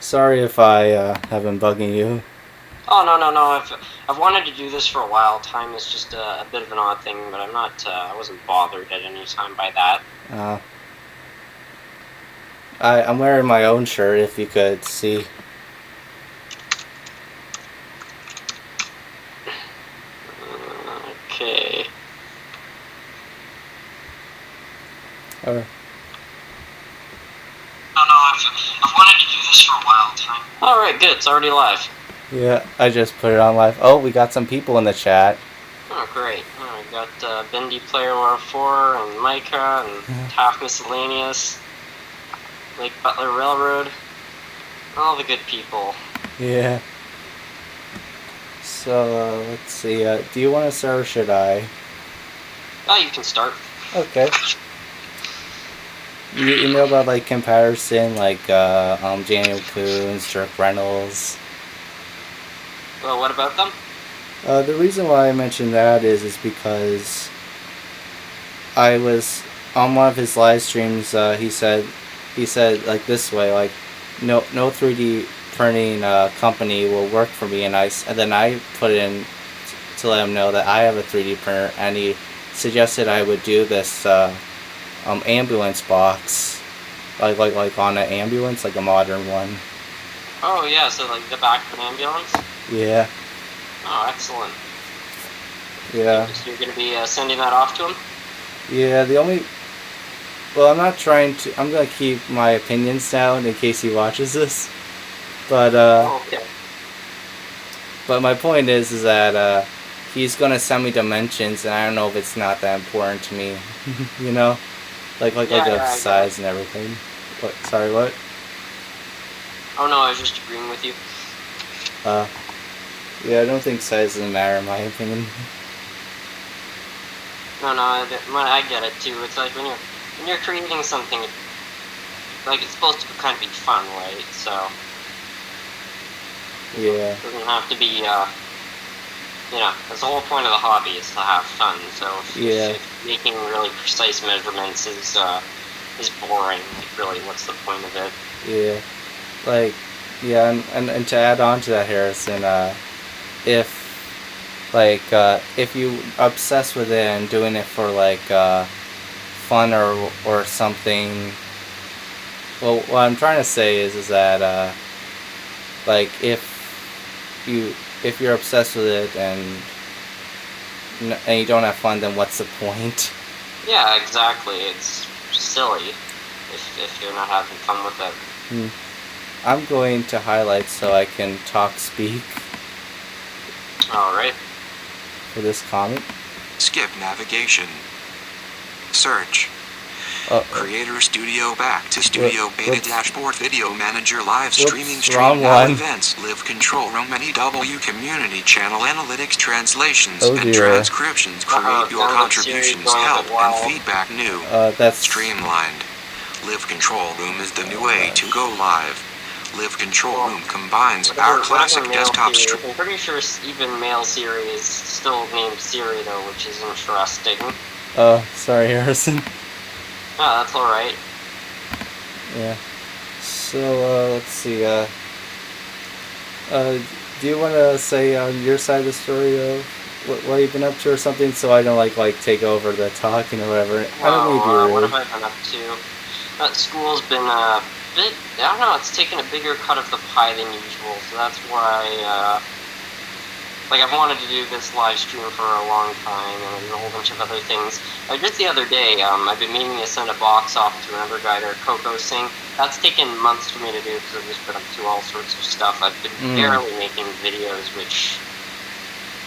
Sorry if I have been bugging you. Oh, no, no, no. I've wanted to do this for a while. Time is just a bit of an odd thing, but I wasn't bothered at any time by that. Uh, I'm wearing my own shirt, if you could see. Okay. Uh, No, no, I've wanted to do this for a while. Time. Alright, good. It's already live. yeah, I just put it on live. Oh, we got some people in the chat. Oh, great. Oh, we got Bendy Player 104 and Micah and Half Miscellaneous, Lake Butler Railroad. All the good people. Yeah. So, let's see. Do you want to start or should I? Oh, you can start. Okay. You know about, like, comparison, like, Daniel Coons, Dirk Reynolds? Well, what about them? The reason why I mentioned that is because I was on one of his live streams. He said like this way, like no 3D printing company will work for me, and then I put in to let him know that I have a 3D printer, and he suggested I would do this ambulance box, like on an ambulance, like a modern one. Oh, yeah, so like the back of an ambulance? Yeah. Oh, excellent. Yeah. So you're going to be sending that off to him? Yeah, well, I'm not trying to. I'm gonna keep my opinions down in case he watches this. But Okay. but my point is that he's gonna send me dimensions, and I don't know if it's not that important to me. You know, like the size and everything. What? Sorry, what? Oh no, I was just agreeing with you. Yeah, I don't think size doesn't matter in my opinion. No, I get it too. It's like when you're creating something, like it's supposed to kind of be fun, right? So Yeah. it doesn't have to be. That's the whole point of the hobby is to have fun. So if making really precise measurements is boring, like really, what's the point of it? Yeah. Like, yeah, and to add on to that, Harrison, if if you obsess with it and doing it for like fun or something, well, what I'm trying to say is that like if you're obsessed with it and you don't have fun, then what's the point? Yeah, exactly. It's silly if you're not having fun with it. I'm going to highlight so I can speak. All right. For this comment. Skip navigation. Search. Creator Studio back to Studio Beta Dashboard Video Manager Live Streaming Stream Now Events Live Control Room NEW Community Channel Analytics Translations and Transcriptions Create your contributions help and feedback new. That's streamlined. Live Control Room is the new way to go live. Live Control Room combines our classic desktop stream. I'm pretty sure even Mail Siri is still named Siri though, which is interesting. Sorry, Harrison. Oh, that's alright. Yeah. So, let's see, do you want to say on your side of the story of what you've been up to or something, so I don't like take over the talking or whatever? I don't need you. What have I been up to? School's been a bit, I don't know, it's taken a bigger cut of the pie than usual, so that's why, I've wanted to do this live stream for a long time, and a whole bunch of other things. Just the other day, I've been meaning to send a box off to another guy there, Coco Singh. That's taken months for me to do, because I've just been up to all sorts of stuff. I've been barely making videos, which,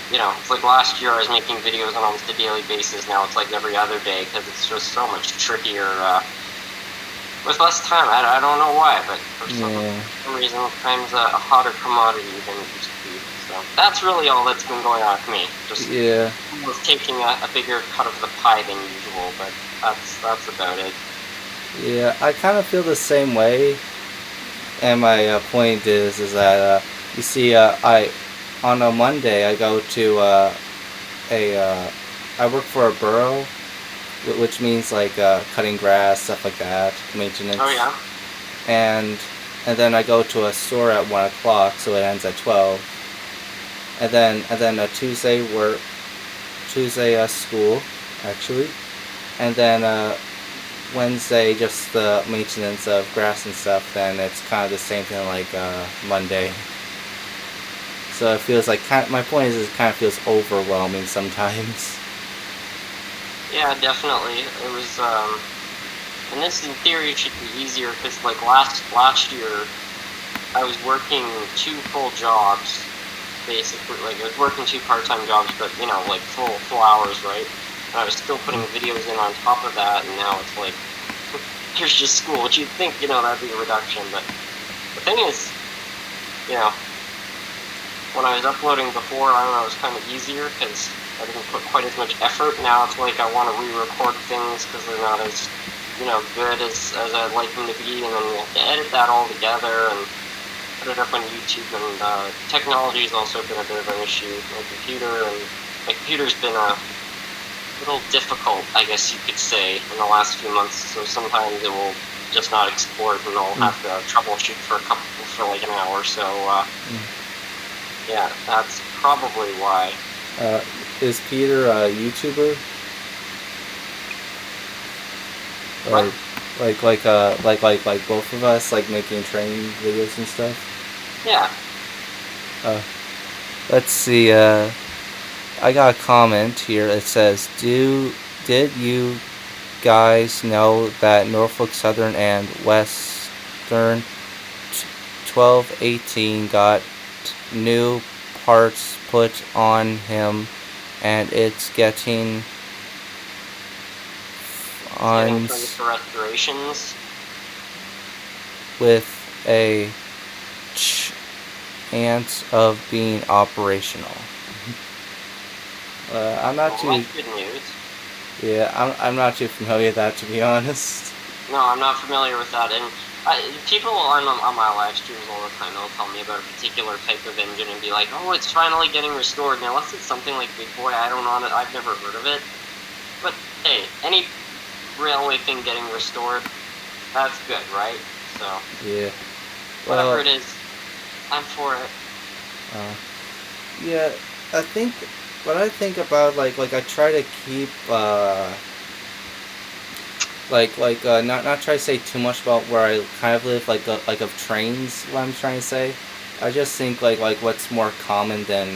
it's like last year I was making videos on almost a daily basis. Now it's like every other day, because it's just so much trickier, with less time. I don't know why, but for some reason, time's a hotter commodity than it used to be. So that's really all that's been going on with me. Just taking a bigger cut of the pie than usual, but that's about it. Yeah, I kind of feel the same way. And my point is that you see, on a Monday I go to I work for a borough, which means like cutting grass, stuff like that, maintenance. Oh yeah. And and then I go to a store at 1 o'clock, so it ends at 12. And then a Tuesday school, actually. And then Wednesday just the maintenance of grass and stuff. Then it's kind of the same thing like Monday. So it feels like my point is it kind of feels overwhelming sometimes. Yeah, definitely. It was, and this in theory should be easier because like last year, I was working 2 full jobs, basically. Like I was working 2 part-time jobs, but you know, like full hours, right? And I was still putting videos in on top of that, and now it's like here's just school, which you'd think, you know, that'd be a reduction. But the thing is, you know, when I was uploading before, I don't know, it was kind of easier because I didn't put quite as much effort. Now it's like I want to re-record things because they're not as, you know, good as I'd like them to be, and then you have to edit that all together and put it up on YouTube. And technology has also been a bit of an issue. My computer's been a little difficult, I guess you could say, in the last few months. So sometimes it will just not export, and I'll have to troubleshoot for like an hour. So. Yeah, that's probably why. Is Peter a YouTuber? What? Like both of us, like making training videos and stuff? Yeah. Let's see, I got a comment here. It says, did you guys know that Norfolk Southern and Western 1218 got new parts put on him, and it's getting on restorations with a chance of being operational? I'm not too. That's good news. Yeah, I'm not too familiar with that, to be honest. No, I'm not familiar with that, and people on my live streams all the time, they'll tell me about a particular type of engine and be like, oh, it's finally getting restored. And unless it's something like Big Boy, I've never heard of it. But hey, any railway thing getting restored, that's good, right? So yeah, whatever it is, I'm for it. Yeah, I think what I think about like I try to keep not try to say too much about where I kind of live, like of trains. What I'm trying to say, I just think like what's more common than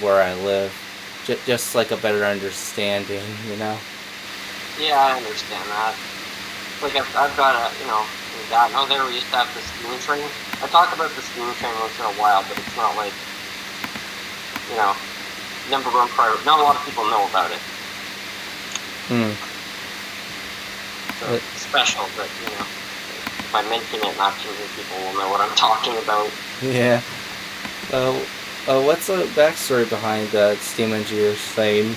where I live, just like a better understanding, you know. Yeah, I understand that. Like I've got a, you know, out there we used to have the steam train. I talk about the steam train once in a while, but it's not like, you know, number one priority. Not a lot of people know about it. So it's special, but you know, if I mention it, not too many people will know what I'm talking about. Yeah. What's the backstory behind that steam engineer's thing?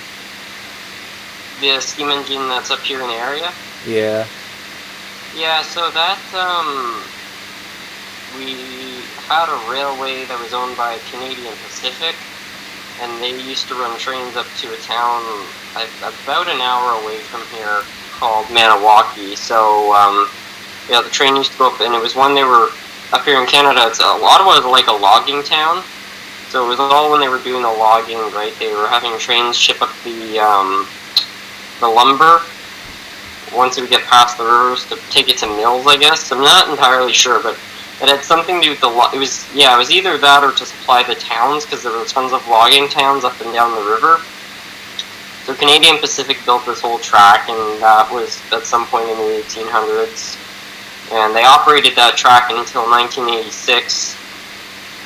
The steam engine that's up here in the area? Yeah. Yeah, so that, we had a railway that was owned by Canadian Pacific, and they used to run trains up to a town about an hour away from here called Maniwaki. So, yeah, the train used to go up, and it was when they were up here in Canada. Ottawa is like a logging town, so it was all when they were doing the logging, right? They were having trains ship up the lumber once it would get past the rivers to take it to mills, I guess. I'm not entirely sure, but it had something to do with it was either that or to supply the towns, because there were tons of logging towns up and down the river. So Canadian Pacific built this whole track, and that was at some point in the 1800s. And they operated that track until 1986.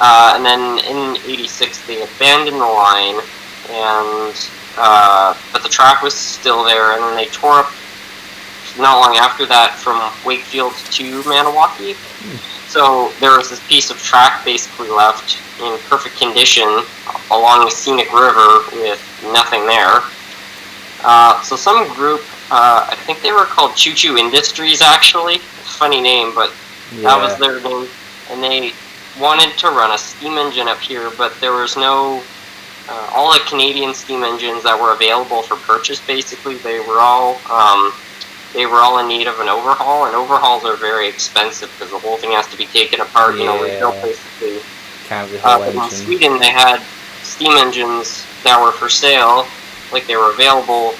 And then in 86 they abandoned the line, and but the track was still there, and then they tore up not long after that from Wakefield to Maniwaki. So there was this piece of track basically left in perfect condition along the scenic river with nothing there. So some group, I think they were called Choo Choo Industries, actually. Funny name, but that was their name. And they wanted to run a steam engine up here, but there was no... all the Canadian steam engines that were available for purchase, basically, they were all they were all in need of an overhaul, and overhauls are very expensive because the whole thing has to be taken apart, rebuilt basically. Kind of the whole But engine. in Sweden, they had steam engines that were for sale, like they were available,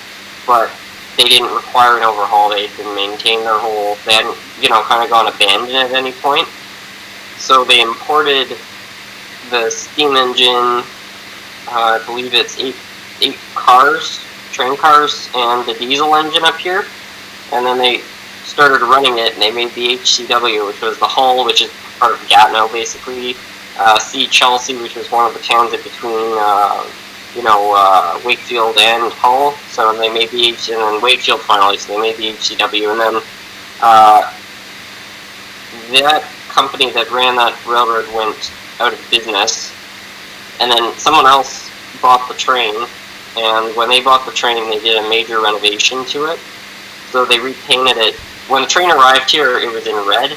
but they didn't require an overhaul. They had been maintained their whole. They hadn't, kind of gone abandoned at any point. So they imported the steam engine. I believe it's eight cars, train cars, and the diesel engine up here. And then they started running it, and they made the HCW, which was the Hull, which is part of Gatineau, basically. C. Chelsea, which was one of the towns in between, Wakefield and Hull. So they made the and then Wakefield finally, so they made the HCW, and then that company that ran that railroad went out of business, and then someone else bought the train, and when they bought the train, they did a major renovation to it. So they repainted it. When the train arrived here, it was in red.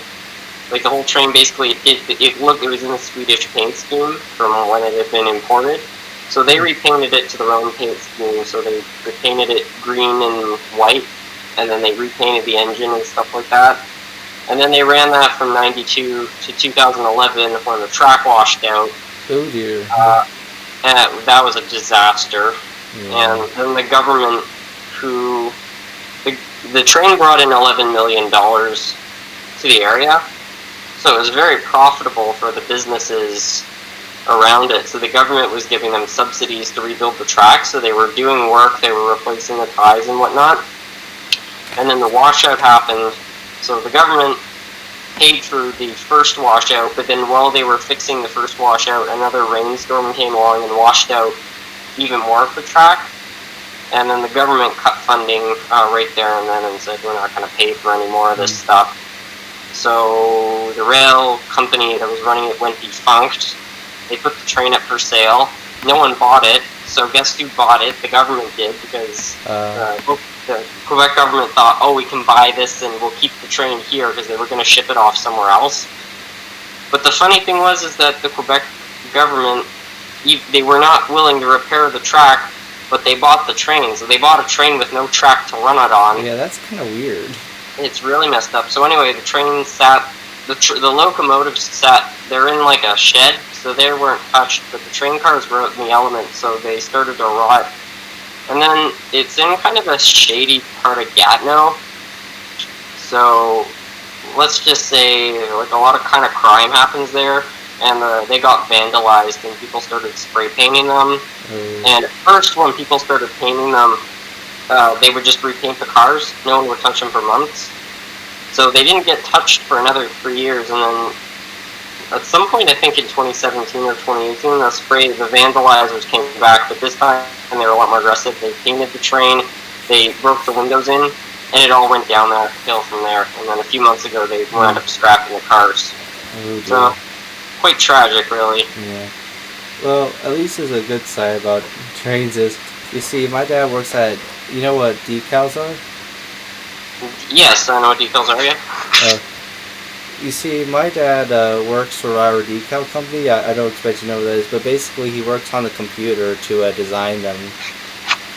Like the whole train, basically, it was in the Swedish paint scheme from when it had been imported. So they repainted it to their own paint scheme. So they repainted it green and white, and then they repainted the engine and stuff like that. And then they ran that from '92 to 2011 when the track washed out. Oh dear. And that was a disaster. Yeah. And then the government, the train brought in $11 million to the area. So it was very profitable for the businesses around it. So the government was giving them subsidies to rebuild the track. So they were doing work, they were replacing the ties and whatnot. And then the washout happened. So the government paid for the first washout, but then while they were fixing the first washout, another rainstorm came along and washed out even more of the track. And then the government cut funding right there and then and said, we're not going to pay for any more of this stuff. So the rail company that was running it went defunct. They put the train up for sale. No one bought it. So guess who bought it? The government did, because the Quebec government thought, we can buy this and we'll keep the train here, because they were going to ship it off somewhere else. But the funny thing is that the Quebec government, they were not willing to repair the track, but they bought the train. So they bought a train with no track to run it on. Yeah, that's kind of weird. It's really messed up. So anyway, the train sat, the locomotives sat, they're in like a shed, so they weren't touched, but the train cars were out in the elements, so they started to rot. And then it's in kind of a shady part of Gatineau, so let's just say like a lot of kind of crime happens there, and they got vandalized and people started spray painting them. And at first when people started painting them, they would just repaint the cars. No one would touch them for months. So they didn't get touched for another 3 years, and then at some point, I think in 2017 or 2018, the vandalizers came back, but this time they were a lot more aggressive. They painted the train, they broke the windows in, and it all went down that hill from there. And then a few months ago, they wound up scrapping the cars. So, quite tragic, really. Yeah. Well, at least there's a good side about trains is, you see, my dad works at, you know what decals are? Yes, I know what decals are, yeah. You see, my dad works for our decal company. I don't expect you to know what that is, but basically he works on the computer to design them.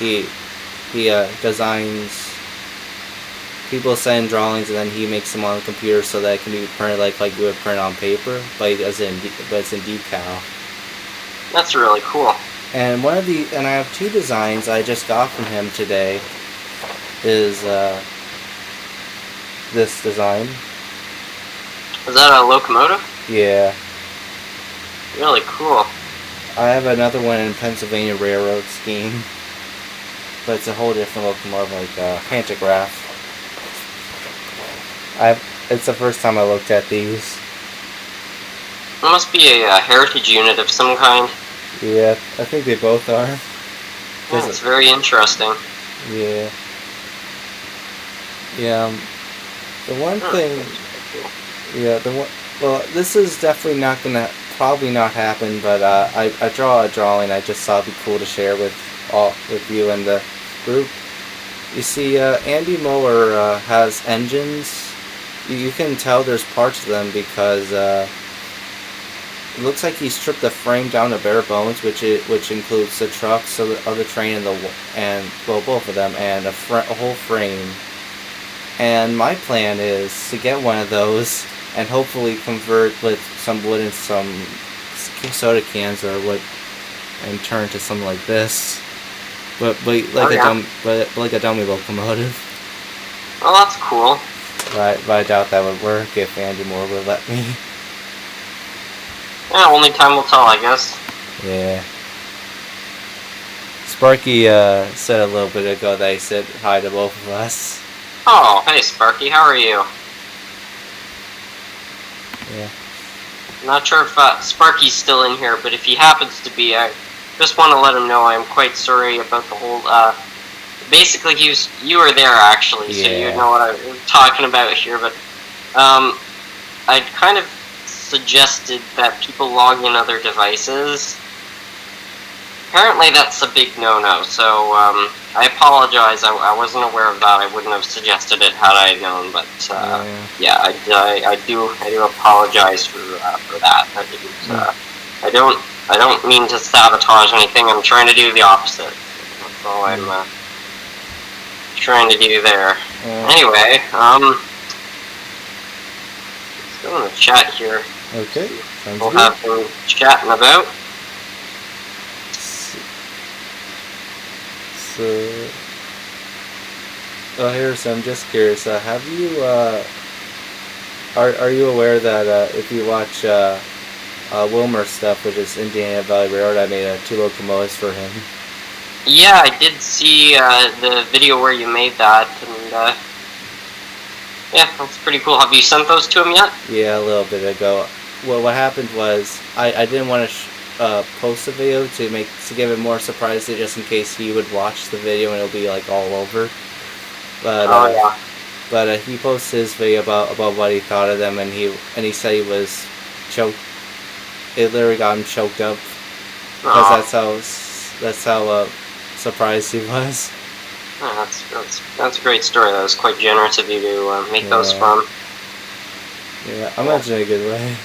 He designs, people send drawings and then he makes them on the computer so that it can be printed like you would print on paper, but it's in decal. That's really cool. And and I have two designs I just got from him today. Is this design? Is that a locomotive? Yeah. Really cool. I have another one in Pennsylvania Railroad scheme, but it's a whole different locomotive, like a pantograph. It's the first time I looked at these. It must be a heritage unit of some kind. Yeah, I think they both are. Yeah, it's very interesting. Yeah. Yeah. The one thing. Yeah. Well, this is definitely not gonna probably not happen, but I draw a drawing. I just thought it'd be cool to share with you and the group. You see, Andy Moeller has engines. You can tell there's parts of them because it looks like he stripped the frame down to bare bones, which includes the trucks of the train and both of them, and a whole frame. And my plan is to get one of those and hopefully convert with some wood and some soda cans or wood and turn to something like this. But like a dummy locomotive. Well, that's cool. But I doubt that would work if Andy Moore would let me. Yeah, only time will tell, I guess. Yeah. Sparky said a little bit ago that he said hi to both of us. Oh, hey Sparky, how are you? Yeah. I'm not sure if Sparky's still in here, but if he happens to be, I just want to let him know I'm quite sorry about the whole, basically you were there actually, so you know what I'm talking about here, but, I kind of suggested that people log in other devices. Apparently that's a big no-no, so, I apologize, I wasn't aware of that, I wouldn't have suggested it had I known, but, yeah, I do apologize for that. I don't mean to sabotage anything, I'm trying to do the opposite. That's all I'm, trying to do there. Anyway, let's go in the chat here. Okay, sounds we'll good. have some chatting about. So, Harrison, I'm just curious. Have you are you aware that if you watch Wilmer's stuff, which is Indiana Valley Railroad, I made 2 locomotives for him. Yeah, I did see the video where you made that, and yeah, that's pretty cool. Have you sent those to him yet? Yeah, a little bit ago. Well, what happened was I didn't want to post the video to give him more surprise, just in case he would watch the video and it'll be like all over. But but he posted his video about what he thought of them, and he said he was choked. It literally got him choked up because that's how surprised he was. Oh, that's a great story. That was quite generous of you to make those from. Yeah, I imagine in a good way.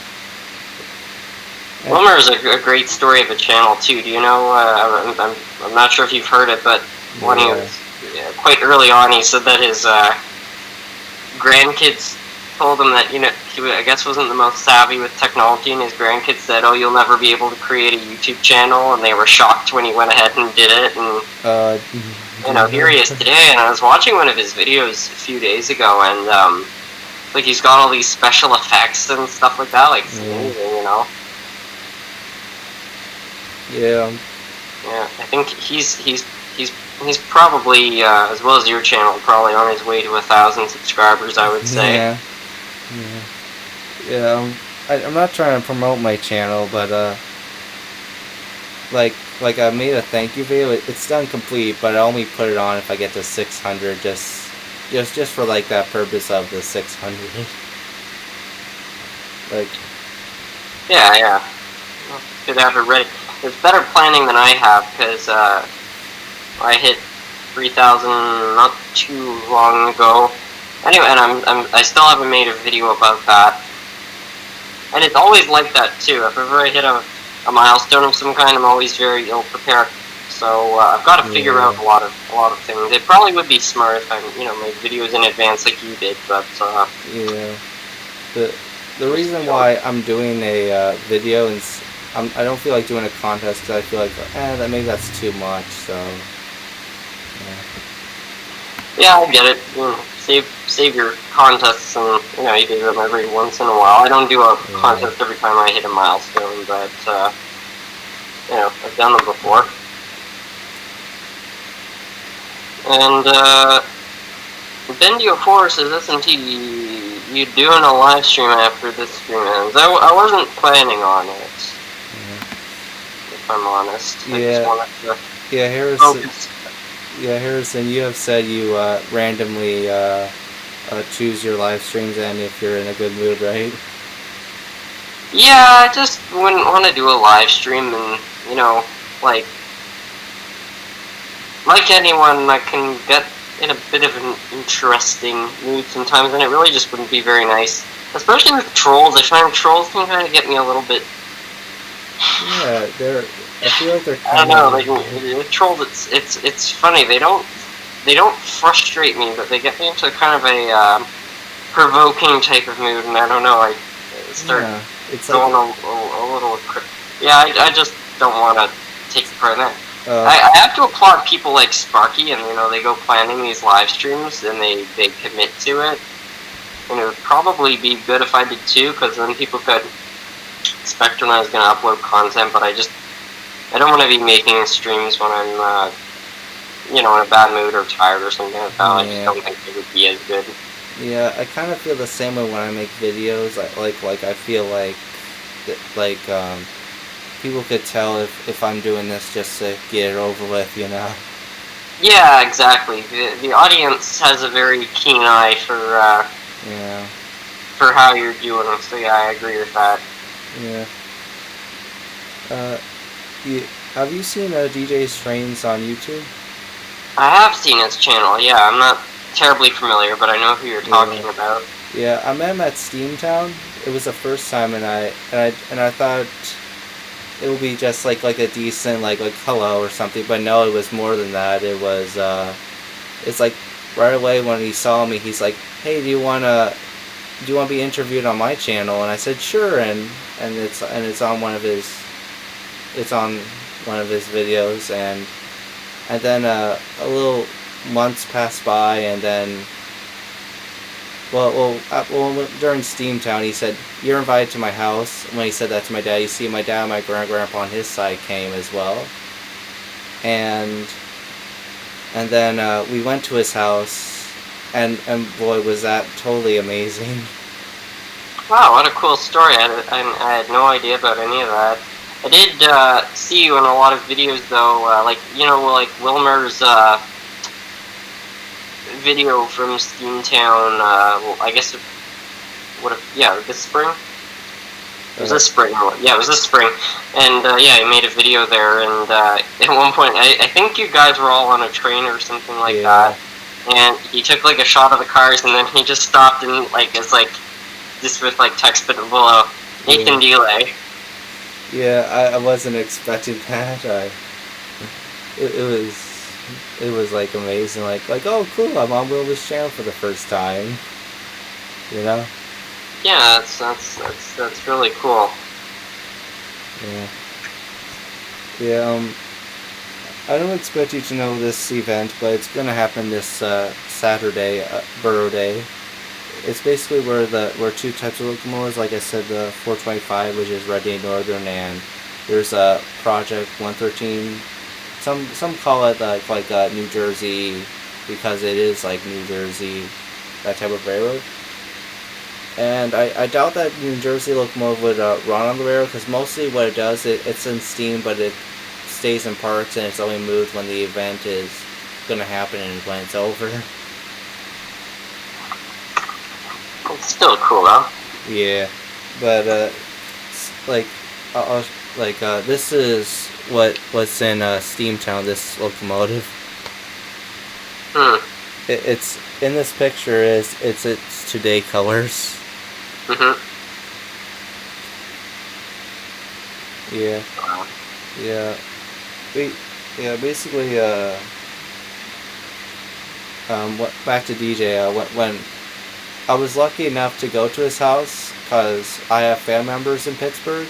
Wilmer is a great story of a channel too. Do you know? I'm not sure if you've heard it, but when he was quite early on, he said that his grandkids told him that, you know, he, I guess, wasn't the most savvy with technology, and his grandkids said, "Oh, you'll never be able to create a YouTube channel," and they were shocked when he went ahead and did it. And you know, here he is today. And I was watching one of his videos a few days ago, and like he's got all these special effects and stuff like that. Like it's amazing, you know. Yeah. Yeah, I think he's probably as well as your channel, probably on his way to 1,000 subscribers, I would say. Yeah. I'm not trying to promote my channel, but like I made a thank you video. It's done complete, but I only put it on if I get to 600, just for like that purpose of the 600. Like. Yeah. Should have it ready. It's better planning than I have, because I hit 3,000 not too long ago. Anyway, and I still haven't made a video about that. And it's always like that too. If ever I hit a milestone of some kind, I'm always very ill prepared. So I've got to figure out a lot of things. It probably would be smart if I, you know, made videos in advance like you did, but yeah. The reason why I'm doing a video is I don't feel like doing a contest, because I feel like maybe that's too much. So yeah, I get it. You know, save your contests, and you know, you do them every once in a while. I don't do a contest every time I hit a milestone, but you know, I've done them before. And Bendio Force says, SMT, you doing a live stream after this stream ends? I wasn't planning on it. If I'm honest. I just wanted to Harrison, you have said you randomly choose your live streams and if you're in a good mood, right? Yeah, I just wouldn't want to do a live stream, and you know, like anyone, I can get in a bit of an interesting mood sometimes, and it really just wouldn't be very nice. Especially with trolls. I find trolls can kind of get me a little bit. Yeah, I feel like they're. I don't know. Like with trolls, it's funny. They don't they don't frustrate me, but they get me into kind of a provoking type of mood, and I don't know, I start going a little. Yeah, I just don't want to take part in that. I have to applaud people like Sparky, and they go planning these live streams, and they commit to it. And it would probably be good if I did too, because then people could expect when I was going to upload content, but I don't want to be making streams when I'm, in a bad mood or tired or something like that. I just don't think it would be as good. Yeah, I kind of feel the same way when I make videos. I feel like people could tell if I'm doing this just to get it over with, Yeah, exactly. The audience has a very keen eye for how you're doing, so yeah, I agree with that. Yeah. Have you seen DJ Strains on YouTube? I have seen his channel, yeah. I'm not terribly familiar, but I know who you're talking about. Yeah, I met him at Steamtown. It was the first time, and I thought it would be just like a decent like hello or something, but no, it was more than that. It was it's like right away when he saw me, he's like, "Hey, do you want to be interviewed on my channel?" And I said, "Sure," and it's on one of his videos, and then a little months passed by, and then during Steamtown, he said, "You're invited to my house." When he said that to my dad, you see, my dad and my grandpa on his side came as well, and then we went to his house, and boy, was that totally amazing. Wow, what a cool story! I had no idea about any of that. I did see you in a lot of videos, though, like Wilmer's video from Steamtown. I guess this spring. It was this spring. Yeah, it was this spring, and he made a video there. And at one point, I think you guys were all on a train or something like that, and he took like a shot of the cars, and then he just stopped and just with text below Nathan delay. Yeah, I wasn't expecting that. It was like amazing, like oh cool, I'm on Wilmer's channel for the first time. Yeah, that's really cool. Yeah. I don't expect you to know this event, but it's gonna happen this Saturday, Burrow Day. It's basically where two types of locomotives, like I said, the 425, which is Red Day Northern, and there's a Project 113. Some call it like New Jersey, because it is like New Jersey, that type of railroad. And I doubt that New Jersey locomotive would run on the railroad, because mostly what it does, it's in steam, but it stays in parks, and it's only moved when the event is going to happen and when it's over. It's still cool, though. Yeah, but this is what's in Steamtown. This locomotive. It's in this picture. It's today colors. Yeah. Yeah. Basically. Back to DJ. When I was lucky enough to go to his house, because I have family members in Pittsburgh,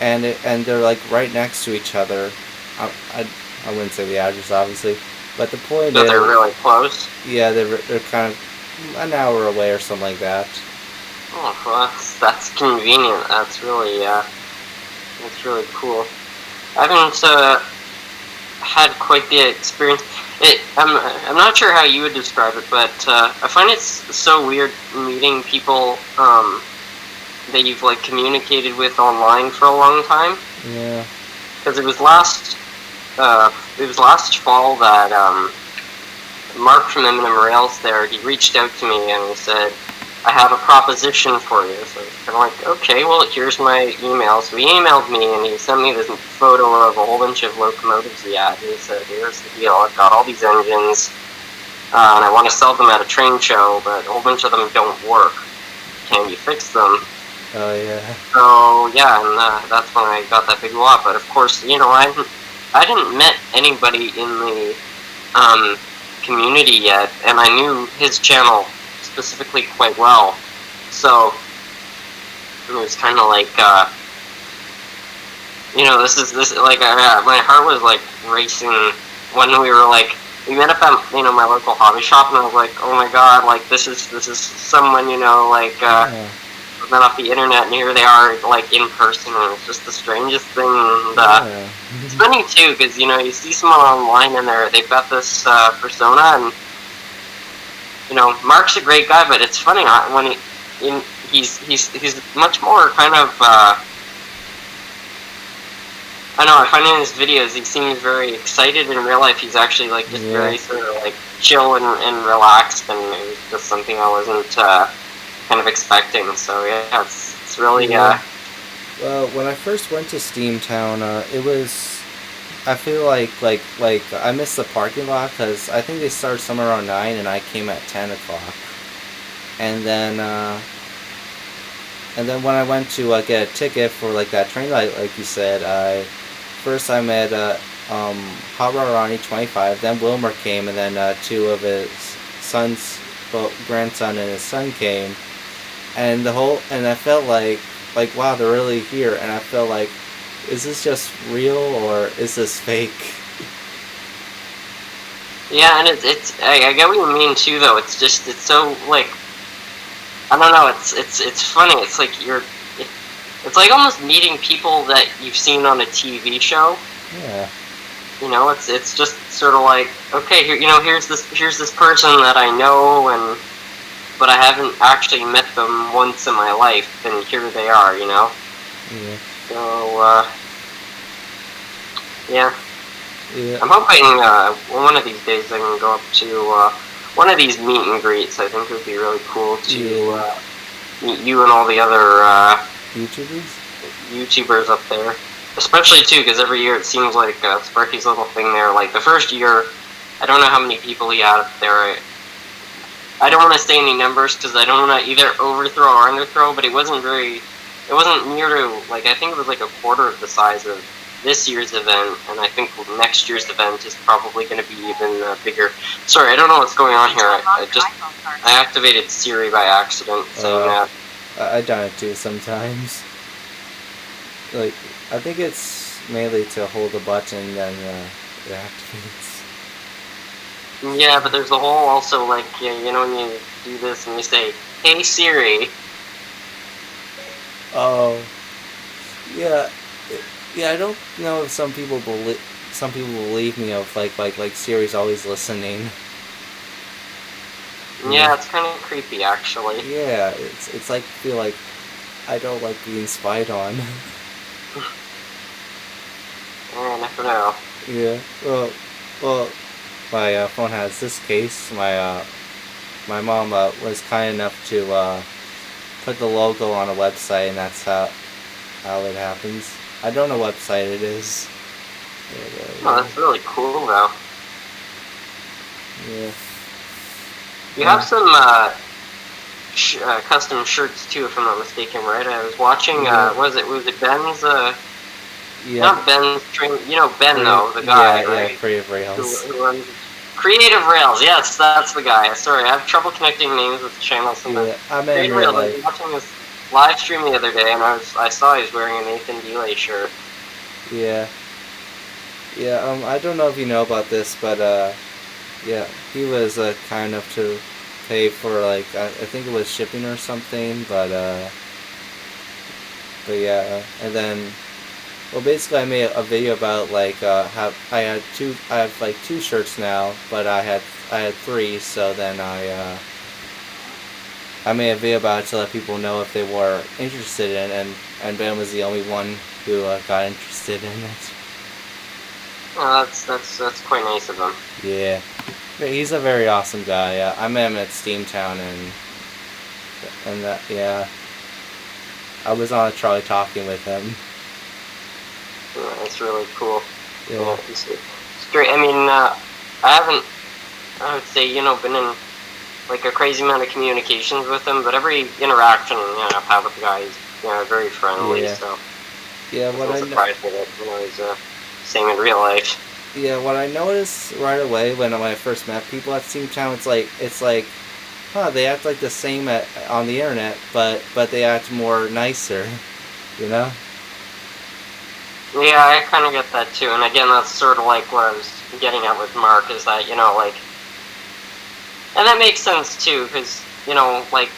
and they're like right next to each other. I wouldn't say the address, obviously, but the point is, they're really close. Yeah, they're kind of an hour away or something like that. Oh, well, that's convenient. That's really cool. I haven't had quite the experience. I'm not sure how you would describe it, but I find it's so weird meeting people that you've communicated with online for a long time. Yeah. Because it was last fall that Mark from M&M Rails there, he reached out to me and he said, "I have a proposition for you." So it's kind of like, okay, well, here's my email. So he emailed me and he sent me this photo of a whole bunch of locomotives he had. And he said, "Here's the deal. I've got all these engines, and I want to sell them at a train show, but a whole bunch of them don't work. Can you fix them?" Oh, yeah. So, yeah, and that's when I got that big lot. But, of course, I hadn't met anybody in the community yet, and I knew his channel specifically quite well. So it was kind of like, this like my heart was like racing when we met up at my local hobby shop, and I was like, oh my god, like this is someone met off the internet, and here they are like in person, and it's just the strangest thing. And it's funny too, because you see someone online and they've got this persona, and Mark's a great guy, but it's funny when he's much more kind of. I know, I find in his videos he seems very excited. In real life he's actually like just very sort of like chill and relaxed, and it was just something I wasn't kind of expecting. So yeah, it's really Well, when I first went to Steamtown, it was, I feel like I missed the parking lot, because I think they started somewhere around 9 and I came at 10 o'clock. And then when I went to get a ticket for like that train light, like you said, I met Hot Rod Ronnie 25, then Wilmer came, and then two of his sons, grandson and his son came, and I felt like wow, they're really here, and I felt like, is this just real or is this fake? Yeah, and it's I get what you mean too, though. It's so like, I don't know. It's funny. It's like it's like almost meeting people that you've seen on a TV show. Yeah. It's just sort of like, okay, here's this person that I know, but I haven't actually met them once in my life, and here they are. Yeah. So yeah. Yeah. I'm hoping one of these days I can go up to one of these meet and greets. I think it would be really cool to meet you and all the other YouTubers up there. Especially too, because every year it seems like Sparky's little thing there. Like the first year, I don't know how many people he had up there. I don't want to say any numbers because I don't want to either overthrow or underthrow. But it wasn't near to, like, I think it was like a quarter of the size of this year's event, and I think next year's event is probably going to be even bigger. Sorry, I don't know what's going on here. I activated Siri by accident, saying that. I've done it too sometimes. Like, I think it's mainly to hold the button, then it activates. Yeah, but there's a whole also, like, when you do this and you say, "Hey Siri." Oh, yeah. Yeah, I don't know if some people believe me of like Siri's always listening. Yeah, it's kind of creepy actually. Yeah, it's like, I feel like I don't like being spied on. I never know. Yeah. Well, my phone has this case. My mom was kind enough to put the logo on a website, and that's how it happens. I don't know what website it is. Oh, that's really cool, though. Yeah. You have some custom shirts too, if I'm not mistaken, right? I was watching. Was it Ben's? Yeah. Not Ben's train. Ben though, the guy. Yeah, right? yeah, Creative Rails. Who runs Creative Rails. Yes, that's the guy. Sorry, I have trouble connecting names with the channel sometimes. Yeah, I met him in real life. I was watching this live stream the other day, and I saw he was wearing a Nathan Delay shirt. Yeah. Yeah, I don't know if you know about this, but yeah, he was kind enough to pay for, like, I think it was shipping or something, but yeah, and then, well, basically I made a video about, like, how I have like 2 shirts now, but I had 3, so then I made a video about it to let people know if they were interested in it, and Ben was the only one who got interested in it. Oh, that's quite nice of him. Yeah. He's a very awesome guy. I met him at Steamtown, and that, yeah. I was on a trolley talking with him. Yeah, that's really cool. Yeah. It's great. I mean, I haven't, I would say, been in like a crazy amount of communications with him, but every interaction I've had with the guy is very friendly. Yeah. So yeah, what I surprised me that he's same in real life. Yeah, what I noticed right away when I first met people at Steamtown, it's like, huh, they act like the same on the internet, but they act more nicer, you know? Yeah, I kind of get that too. And again, that's sort of like what I was getting at with Mark, is that, like, and that makes sense too, because, like,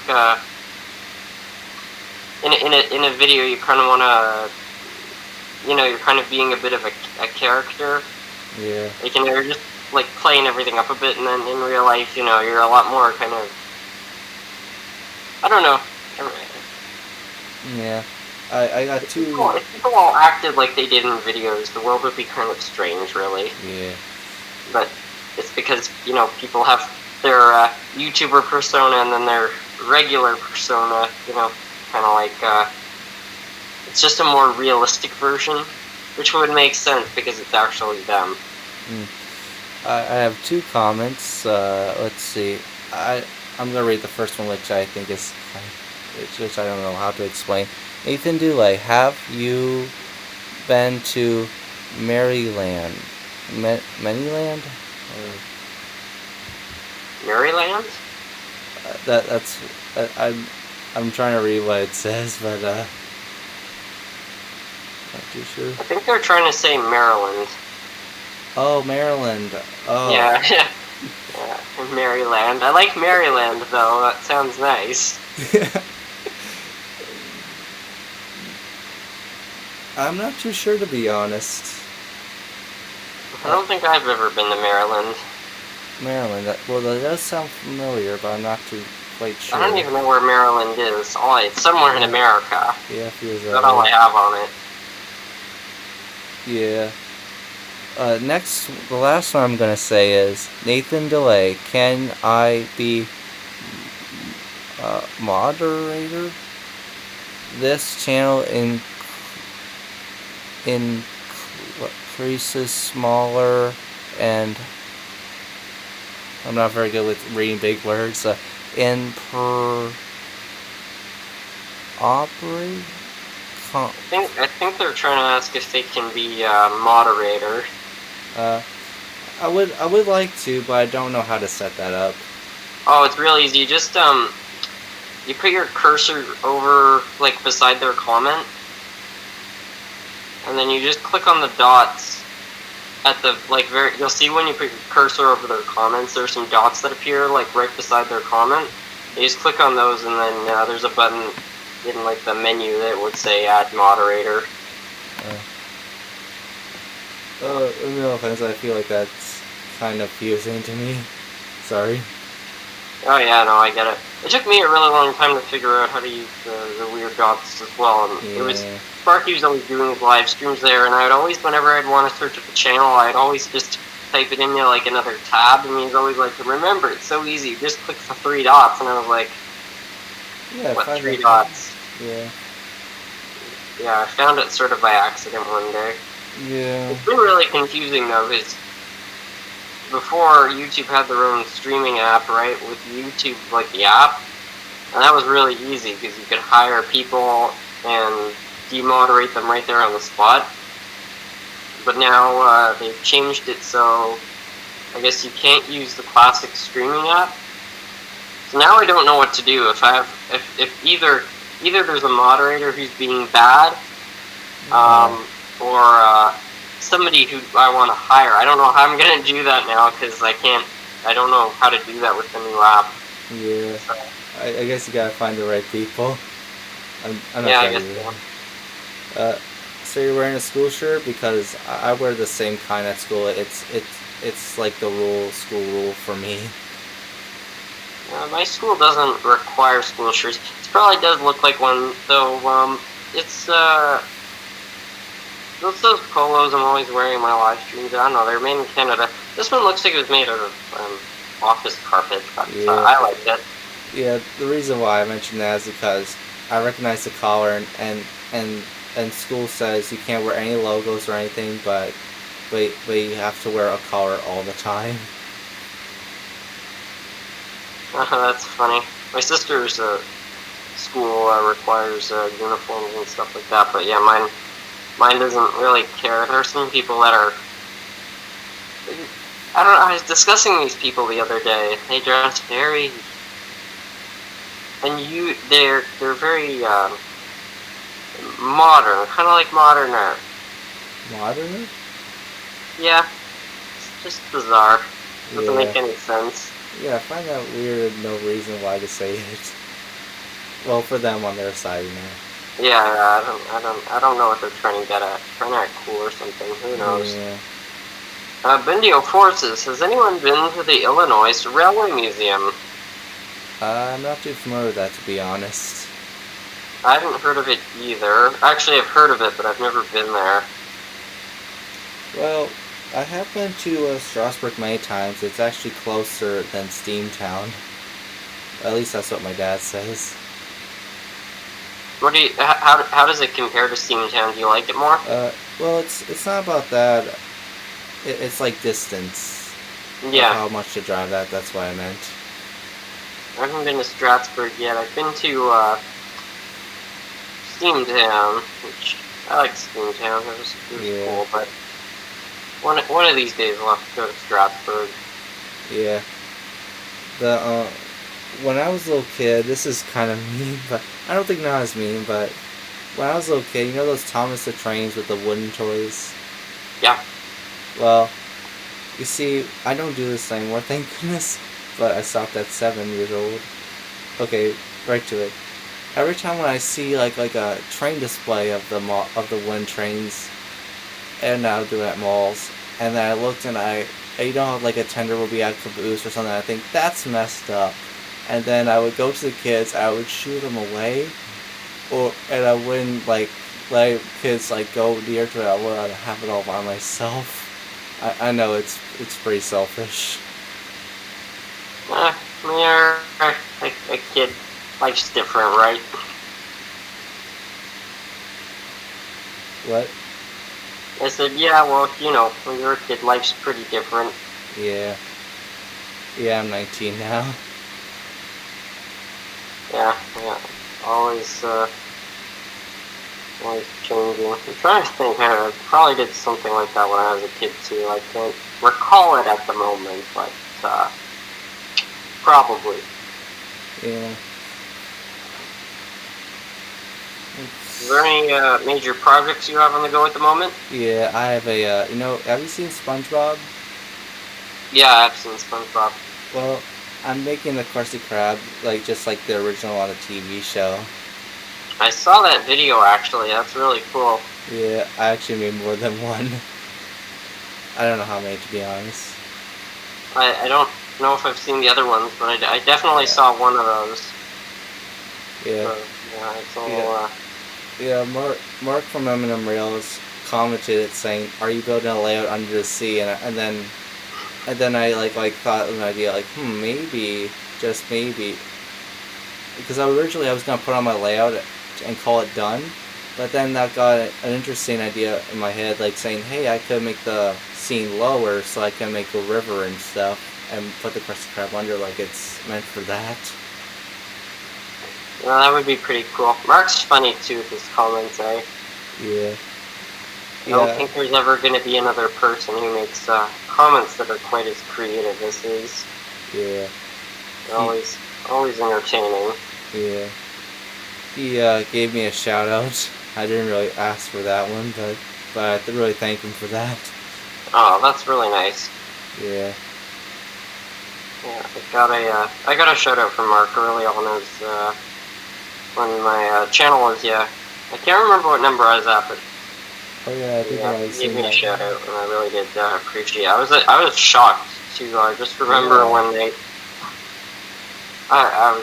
in a video, you kind of want to, you're kind of being a bit of a character. Yeah. Like, you're just, like, playing everything up a bit, and then in real life, you're a lot more kind of, I don't know. Yeah. I got two... If people all acted like they did in videos, the world would be kind of strange, really. Yeah. But it's because, people have their YouTuber persona and then their regular persona, kind of like, it's just a more realistic version, which would make sense because it's actually them. I have two comments. Let's see. I'm gonna read the first one, which I think is, which I don't know how to explain. Nathan Dulay, have you been to Maryland? Maryland? Maryland? That's I'm trying to read what it says, but not too sure. I think they're trying to say Maryland. Oh, Maryland. Oh. Yeah. Yeah, Maryland. I like Maryland, though. That sounds nice. I'm not too sure, to be honest. I don't think I've ever been to Maryland. Maryland. That does sound familiar, but I'm not too quite sure. I don't even know where Maryland is. It's somewhere in America. Yeah, feels that's all I have on it. Yeah. Next, the last one I'm gonna say is Nathan Delay. Can I be moderator? This channel increases smaller, and I'm not very good with reading big words. Operate. I think they're trying to ask if they can be moderator. I would like to, but I don't know how to set that up. Oh, it's real easy. You just you put your cursor over, like, beside their comment, and then you just click on the dots at the, like, you'll see when you put your cursor over their comments, there's some dots that appear, like, right beside their comment. You just click on those, and then there's a button in, like, the menu that would say add moderator. No offense, I feel like that's kind of confusing to me. Sorry. Oh yeah, no, I get it. It took me a really long time to figure out how to use the weird dots as well. And yeah. It was Sparky was always doing his live streams there, and I'd always, whenever I'd want to search up a channel, I'd always just type it into, like, another tab, and he's always like, remember, it's so easy, just click the 3 dots, and I was like, yeah, what 3 dots? Yeah. Yeah, I found it sort of by accident one day. Yeah. It's been really confusing, though, because before, YouTube had their own streaming app, right, with YouTube, like, the app, and that was really easy, because you could hire people and demoderate them right there on the spot. But now, they've changed it so I guess you can't use the classic streaming app. So now I don't know what to do. If either there's a moderator who's being bad, or somebody who I want to hire. I don't know how I'm gonna do that now because I don't know how to do that with the new app. Yeah. So, I guess you gotta find the right people. I'm not yeah, sure I guess so. So you're wearing a school shirt? Because I wear the same kind at school. It's like the school rule for me. My school doesn't require school shirts. It probably does look like one, though. It's those polos I'm always wearing in my live streams. I don't know, they're made in Canada. This one looks like it was made out of office carpet, but yeah. I like it. Yeah, the reason why I mentioned that is because I recognize the collar, and school says you can't wear any logos or anything, but you have to wear a collar all the time. That's funny. My sister's school requires uniforms and stuff like that, but yeah, mine doesn't really care. There are some people that are I don't know. I was discussing these people the other day. They dress very, and they're very modern, kind of like modern art. Modern? Yeah, it's just bizarre. Doesn't make any sense. Yeah, I find that weird. No reason why to say it. Well, for them on their side, you know. Yeah, I don't know what they're trying to get at. Trying to act cool or something. Who knows? Yeah. Bendio Forces. Has anyone been to the Illinois Railway Museum? I'm not too familiar with that, to be honest. I haven't heard of it either. Actually, I've heard of it, but I've never been there. Well, I have been to Strasbourg many times. It's actually closer than Steamtown. At least that's what my dad says. What do you? How does it compare to Steamtown? Do you like it more? Well, it's not about that. It's like distance. Yeah. How much to drive that? That's what I meant. I haven't been to Strasbourg yet. I've been to Steamtown, which I like Steamtown. It was cool, but one of these days I'll have to go to Strasbourg. Yeah. When I was a little kid, this is kind of mean, but I don't think not as mean, but when I was a little kid, you know those Thomas the Trains with the wooden toys? Yeah. Well, you see, I don't do this anymore, thank goodness, but I stopped at 7 years old. Okay, right to it. Every time when I see like a train display of the wooden trains, and I would do it at malls, and then I looked and you know, like a tender will be at caboose or something, I think that's messed up. And then I would go to the kids, I would shoo them away, and I wouldn't like let kids like go near to it. I would have it all by myself. I know it's pretty selfish. A kid, life's different, right? What? I said, yeah, well, you know, when you're a kid, life's pretty different. Yeah. Yeah, I'm 19 now. Yeah. Always changing. I'm trying to think. I probably did something like that when I was a kid too. I can't recall it at the moment, but probably. Yeah. Is there any major projects you have on the go at the moment? Yeah, I have a, you know, have you seen SpongeBob? Yeah, I've seen SpongeBob. Well, I'm making the Krusty Krab, just like the original on the TV show. I saw that video, actually. That's really cool. Yeah, I actually made more than one. I don't know how many, to be honest. I don't know if I've seen the other ones, but I definitely saw one of those. Yeah. So, yeah, it's a little, Yeah, Mark from M&M Rails commented it saying, "Are you building a layout under the sea?" And then I like thought of an idea maybe, just maybe, because originally I was gonna put on my layout and call it done, but then that got an interesting idea in my head, like saying, hey, I could make the scene lower so I can make a river and stuff and put the Krusty Krab under like it's meant for that. Well, that would be pretty cool. Mark's funny too with his comments, eh? Yeah. I don't think there's ever going to be another person who makes comments that are quite as creative as his. Yeah. Always entertaining. Yeah. He gave me a shout out. I didn't really ask for that one, but I have to really thank him for that. Oh, that's really nice. Yeah. Yeah, I got a shout out from Mark early on as when my channel was I can't remember what number I was at, but oh yeah, I think I was gave me a shout out, and I really did appreciate it. I was shocked too. I just remember when they. I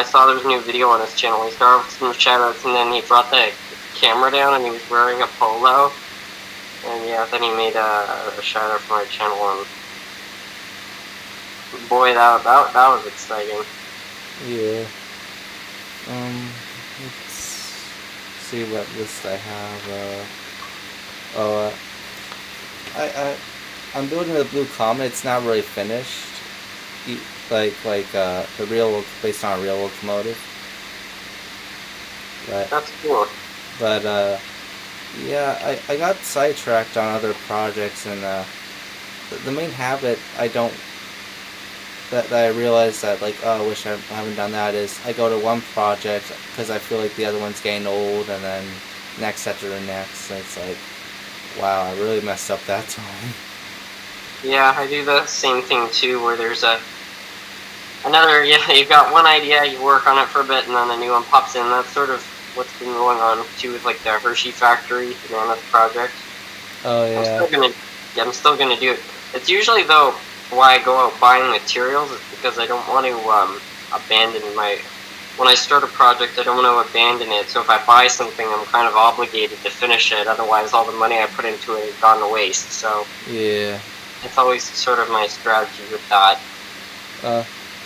saw there was a new video on his channel. He started with some shout outs, and then he brought the camera down, and he was wearing a polo. And then he made a shout out for my channel, and boy, that was exciting. Yeah. Let's see what list I have. I'm building the Blue Comet. It's not really finished. The real based on a real locomotive. But that's cool. But I got sidetracked on other projects, and the main habit I don't that I realize that like oh I wish I haven't done that is I go to one project because I feel like the other one's getting old and then next after the next and it's like wow I really messed up that time. Yeah, I do the same thing too, where there's another, yeah, you've got one idea, you work on it for a bit, and then a new one pops in. That's sort of what's been going on too with like the Hershey factory, the Mammoth project. Oh yeah. I'm still gonna do it. It's usually though why I go out buying materials is because I don't want to abandon when I start a project, I don't want to abandon it. So if I buy something, I'm kind of obligated to finish it. Otherwise, all the money I put into it has gone to waste. So Yeah. it's always sort of my strategy with that.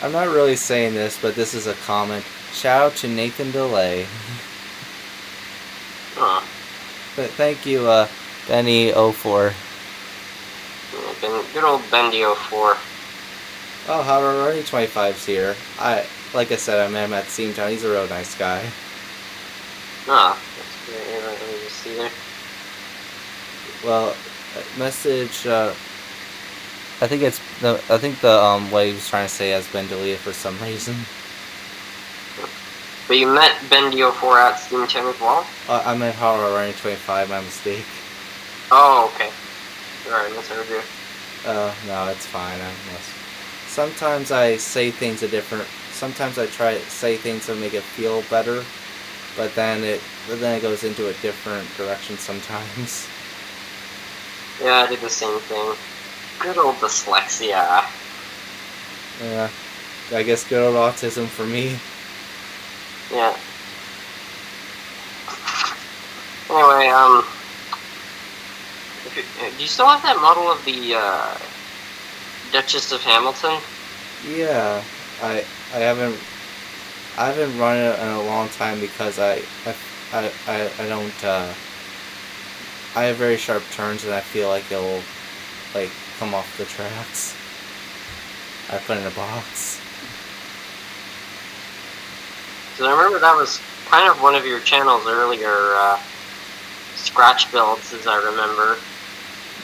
I'm not really saying this, but this is a comment. Shout out to Nathan DeLay. But thank you, Benny04. Good old Bendy04. Oh, however, already 25's here. Like I said, I met him at Steamtown. He's a real nice guy. That's great. Let me just see there. Well, message. I think the what he was trying to say has been deleted for some reason. But you met Bendy04 at Steamtown as well? I meant however, already 25. My mistake. Oh, okay. Alright, misheard you. No, it's fine. Sometimes I say things sometimes I try to say things to make it feel better, but then it goes into a different direction sometimes. Yeah, I did the same thing. Good old dyslexia. Yeah, I guess good old autism for me. Yeah. Anyway, do you still have that model of the Duchess of Hamilton? Yeah, I haven't run it in a long time because I don't I have very sharp turns and I feel like it'll like come off the tracks. I put it in a box. So I remember that was kind of one of your channel's earlier scratch builds, as I remember.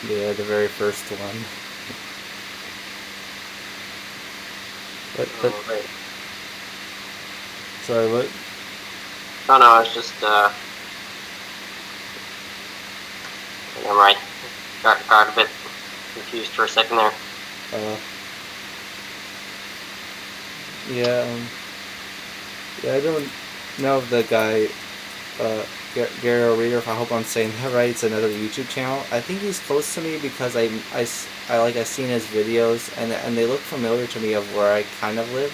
Yeah, the very first one. But right. Sorry, what? Oh no, I was just never mind. Got a bit confused for a second there. Yeah, I don't know if the guy, Gary Reader, if I hope I'm saying that right, it's another YouTube channel. I think he's close to me because I've seen his videos and they look familiar to me of where I kind of live.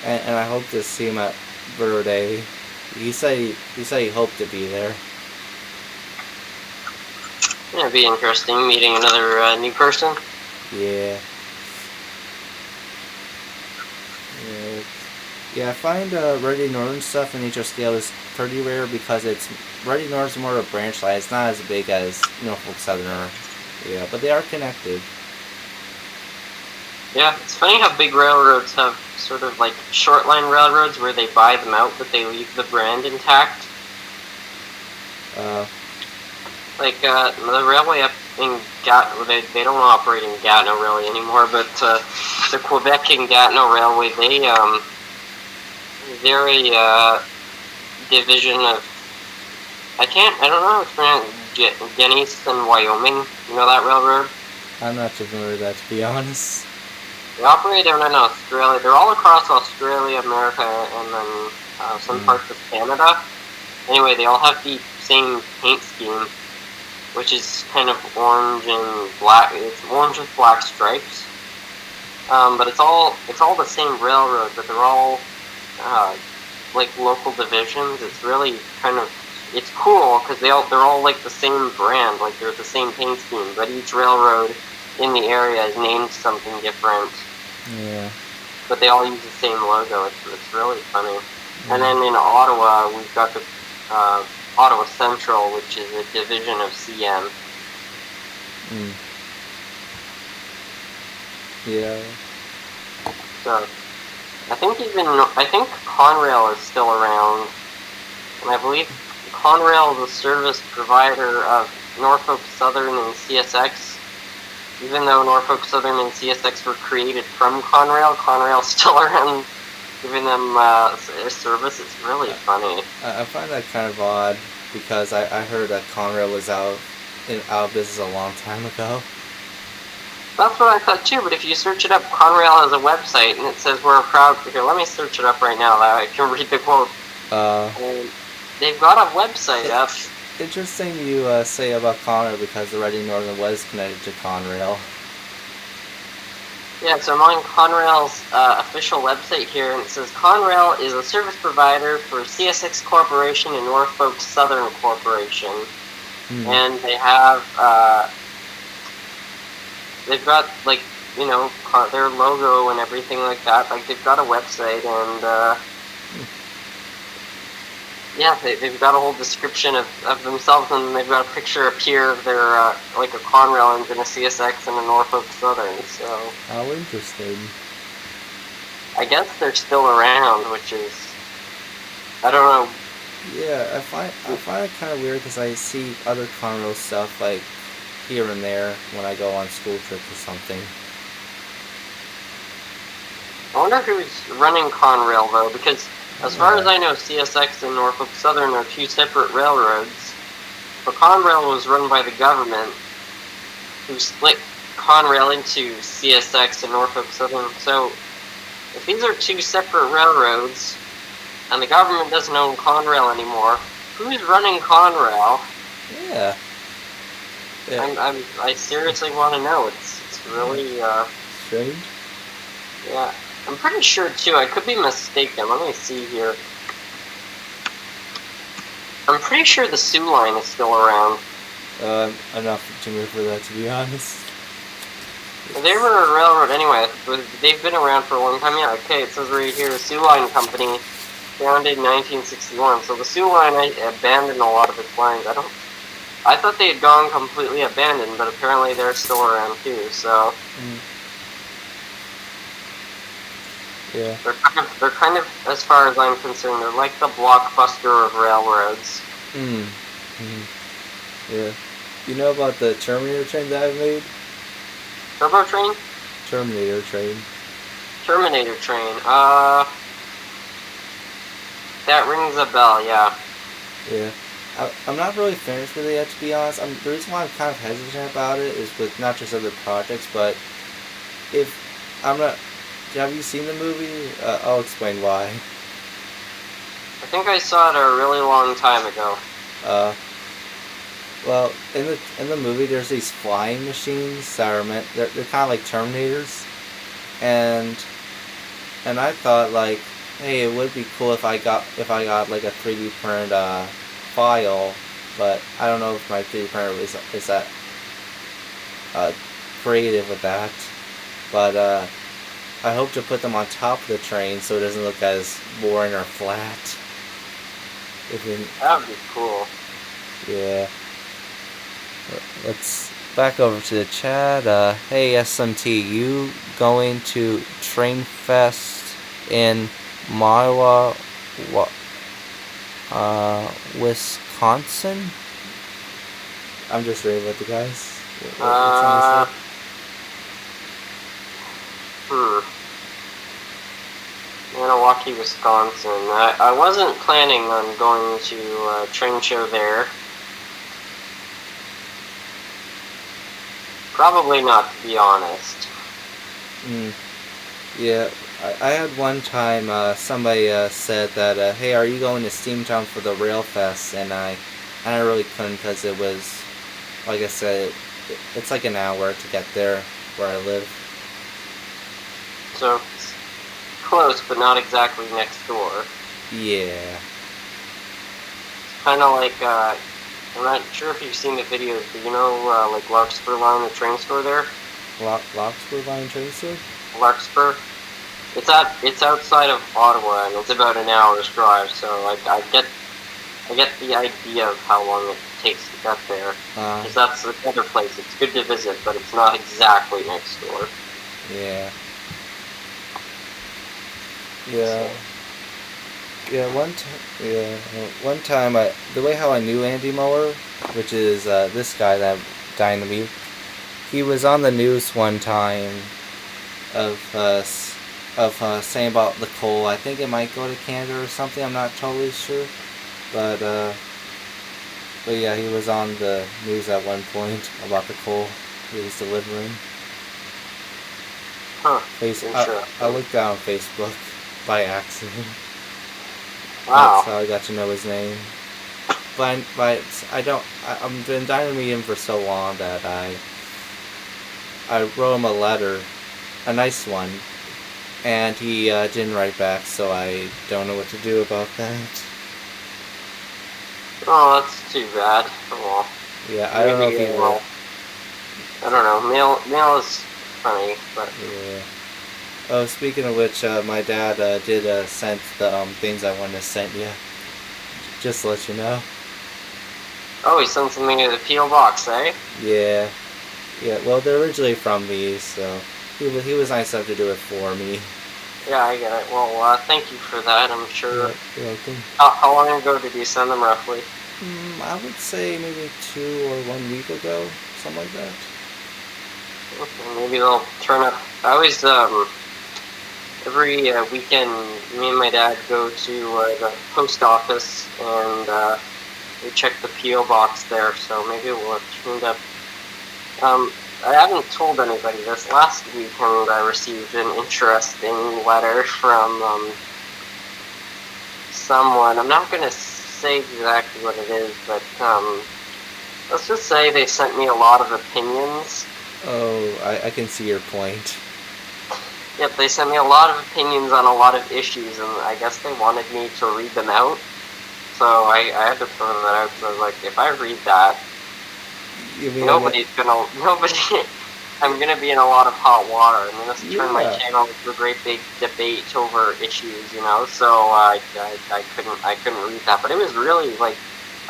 And I hope to see him at Verde. He said he hoped to be there. Yeah, it'd be interesting meeting another new person. Yeah. Yeah, I find Ready Northern stuff in HO is pretty rare because Ready Northern's more of a branch line. It's not as big as Norfolk Southern. Yeah, but they are connected. Yeah, it's funny how big railroads have sort of like short line railroads where they buy them out but they leave the brand intact. Like the railway up in Gatineau, they don't operate in Gatineau really anymore, but the Quebec and Gatineau Railway, they're a division of, I don't know how it's pronounced, Genesee, Wyoming. You know that railroad? I'm not too familiar with that, to be honest. They operate in Australia. They're all across Australia, America, and then some parts of Canada. Anyway, they all have the same paint scheme, which is kind of orange and black. It's orange with black stripes. But it's all the same railroad, but they're all like local divisions. It's really it's cool because they're all like the same brand, like they're the same paint scheme, but each railroad in the area is named something different. Yeah. But they all use the same logo. It's really funny. And then in Ottawa, we've got the Ottawa Central, which is a division of CN. Yeah. So I think Conrail is still around, and I believe Conrail is a service provider of Norfolk Southern and CSX. even though Norfolk Southern and CSX were created from Conrail, Conrail's still around giving them service. It's really funny. I find that kind of odd because I heard that Conrail was out of business a long time ago. That's what I thought too, but if you search it up, Conrail has a website and it says we're proud. Here, let me search it up right now. I can read the quote. They've got a website up. Interesting you say about Conrail because the Reading Northern was connected to Conrail. Yeah, so I'm on Conrail's official website here, and it says Conrail is a service provider for CSX Corporation and Norfolk Southern Corporation. And they have, they've got, like, you know, their logo and everything like that. Like, they've got a website, and, yeah, they've got a whole description of themselves, and they've got a picture up here of their, like a Conrail engine, a CSX, and a Norfolk Southern, so... How interesting. I guess they're still around, which is... I don't know. Yeah, I find it kind of weird because I see other Conrail stuff, like, here and there when I go on school trips or something. I wonder who's running Conrail, though, because... As far as I know, CSX and Norfolk Southern are two separate railroads. But Conrail was run by the government, who split Conrail into CSX and Norfolk Southern. So, if these are two separate railroads, and the government doesn't own Conrail anymore, who's running Conrail? Yeah. I seriously want to know. It's really strange. Yeah. I'm pretty sure, too, I could be mistaken. Let me see here. I'm pretty sure the Sioux line is still around. Enough to me for that, to be honest. They were a railroad anyway. They've been around for a long time. Yeah, okay, it says right here, Sioux Line Company, founded in 1961. So the Sioux Line abandoned a lot of its lines. I thought they had gone completely abandoned, but apparently they're still around, too, so... Yeah. They're kind of, as far as I'm concerned, they're like the Blockbuster of railroads. Yeah. You know about the Terminator train that I made? Turbo train? Terminator train. Terminator train. That rings a bell, yeah. Yeah. I'm not really finished with it yet, to be honest. The reason why I'm kind of hesitant about it is with not just other projects, but if I'm not... Have you seen the movie? I'll explain why. I think I saw it a really long time ago. Well, in the movie, there's these flying machines that are they're kind of like Terminators, and I thought like, hey, it would be cool if I got like a 3D printed file, but I don't know if my 3D printer is that creative with that, but I hope to put them on top of the train so it doesn't look as boring or flat. That would be cool. Yeah. Let's back over to the chat. Hey SMT, you going to Train Fest in Iowa, Wisconsin? I'm just reading with the guys. Milwaukee, Wisconsin. I wasn't planning on going to a train show there. Probably not, to be honest. Yeah, I had one time somebody said that, hey, are you going to Steamtown for the Rail Fest? And I really couldn't because it was, like I said, it's like an hour to get there where I live. So, it's close, but not exactly next door. Yeah. It's kind of like, I'm not sure if you've seen the videos, but you know, like Larkspur Line, the train store there? Larkspur Line train store? Larkspur. It's outside of Ottawa, and it's about an hour's drive, so I get the idea of how long it takes to get there. Because that's the other place. It's good to visit, but it's not exactly next door. Yeah. Yeah. Yeah, one time, the way how I knew Andy Muller, which is this guy that I'm dying to meet, he was on the news one time of saying about the coal. I think it might go to Canada or something. I'm not totally sure, but yeah, he was on the news at one point about the coal he was delivering. Huh. I looked down on Facebook by accident. Wow. That's how I got to know his name. But I've been dying to meet him for so long that I wrote him a letter, a nice one, and he didn't write back, so I don't know what to do about that. Oh, that's too bad. Well, yeah, I don't know if he will. I don't know. Mail is funny, but yeah. Oh, speaking of which, my dad did send the things I wanted to send you. Just to let you know. Oh, he sent something in the P.O. box, eh? Yeah. Well, they're originally from me, so he was nice enough to do it for me. Yeah, I get it. Well, thank you for that. I'm sure. Yeah, you're welcome. How long ago did you send them, roughly? I would say maybe 2 or 1 week ago, something like that. Okay, maybe they'll turn up. I always every weekend, me and my dad go to the post office and we check the P.O. box there, so maybe it will have turned up. I haven't told anybody this. Last weekend I received an interesting letter from someone. I'm not going to say exactly what it is, but let's just say they sent me a lot of opinions. Oh, I can see your point. Yep, they sent me a lot of opinions on a lot of issues, and I guess they wanted me to read them out. So I had to throw that out, because I was like, if I read that, nobody, I'm gonna be in a lot of hot water. I'm gonna turn my channel into a great big debate over issues, So I couldn't read that. But it was really,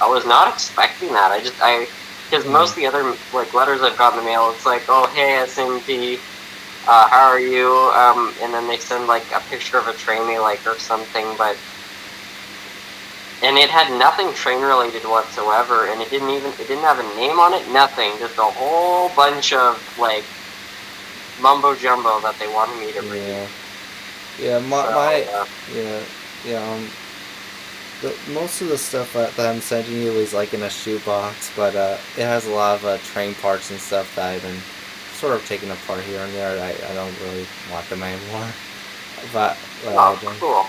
I was not expecting that. Because most of the other, letters I've got in the mail, it's like, oh, hey, SMT, how are you? And then they send, a picture of a train they like or something, and it had nothing train related whatsoever, and it didn't have a name on it, nothing, just a whole bunch of mumbo jumbo that they wanted me to read. Most of the stuff that I'm sending you is in a shoebox, but it has a lot of train parts and stuff that I've been sort of taking apart here and there. I don't really want them anymore. But cool.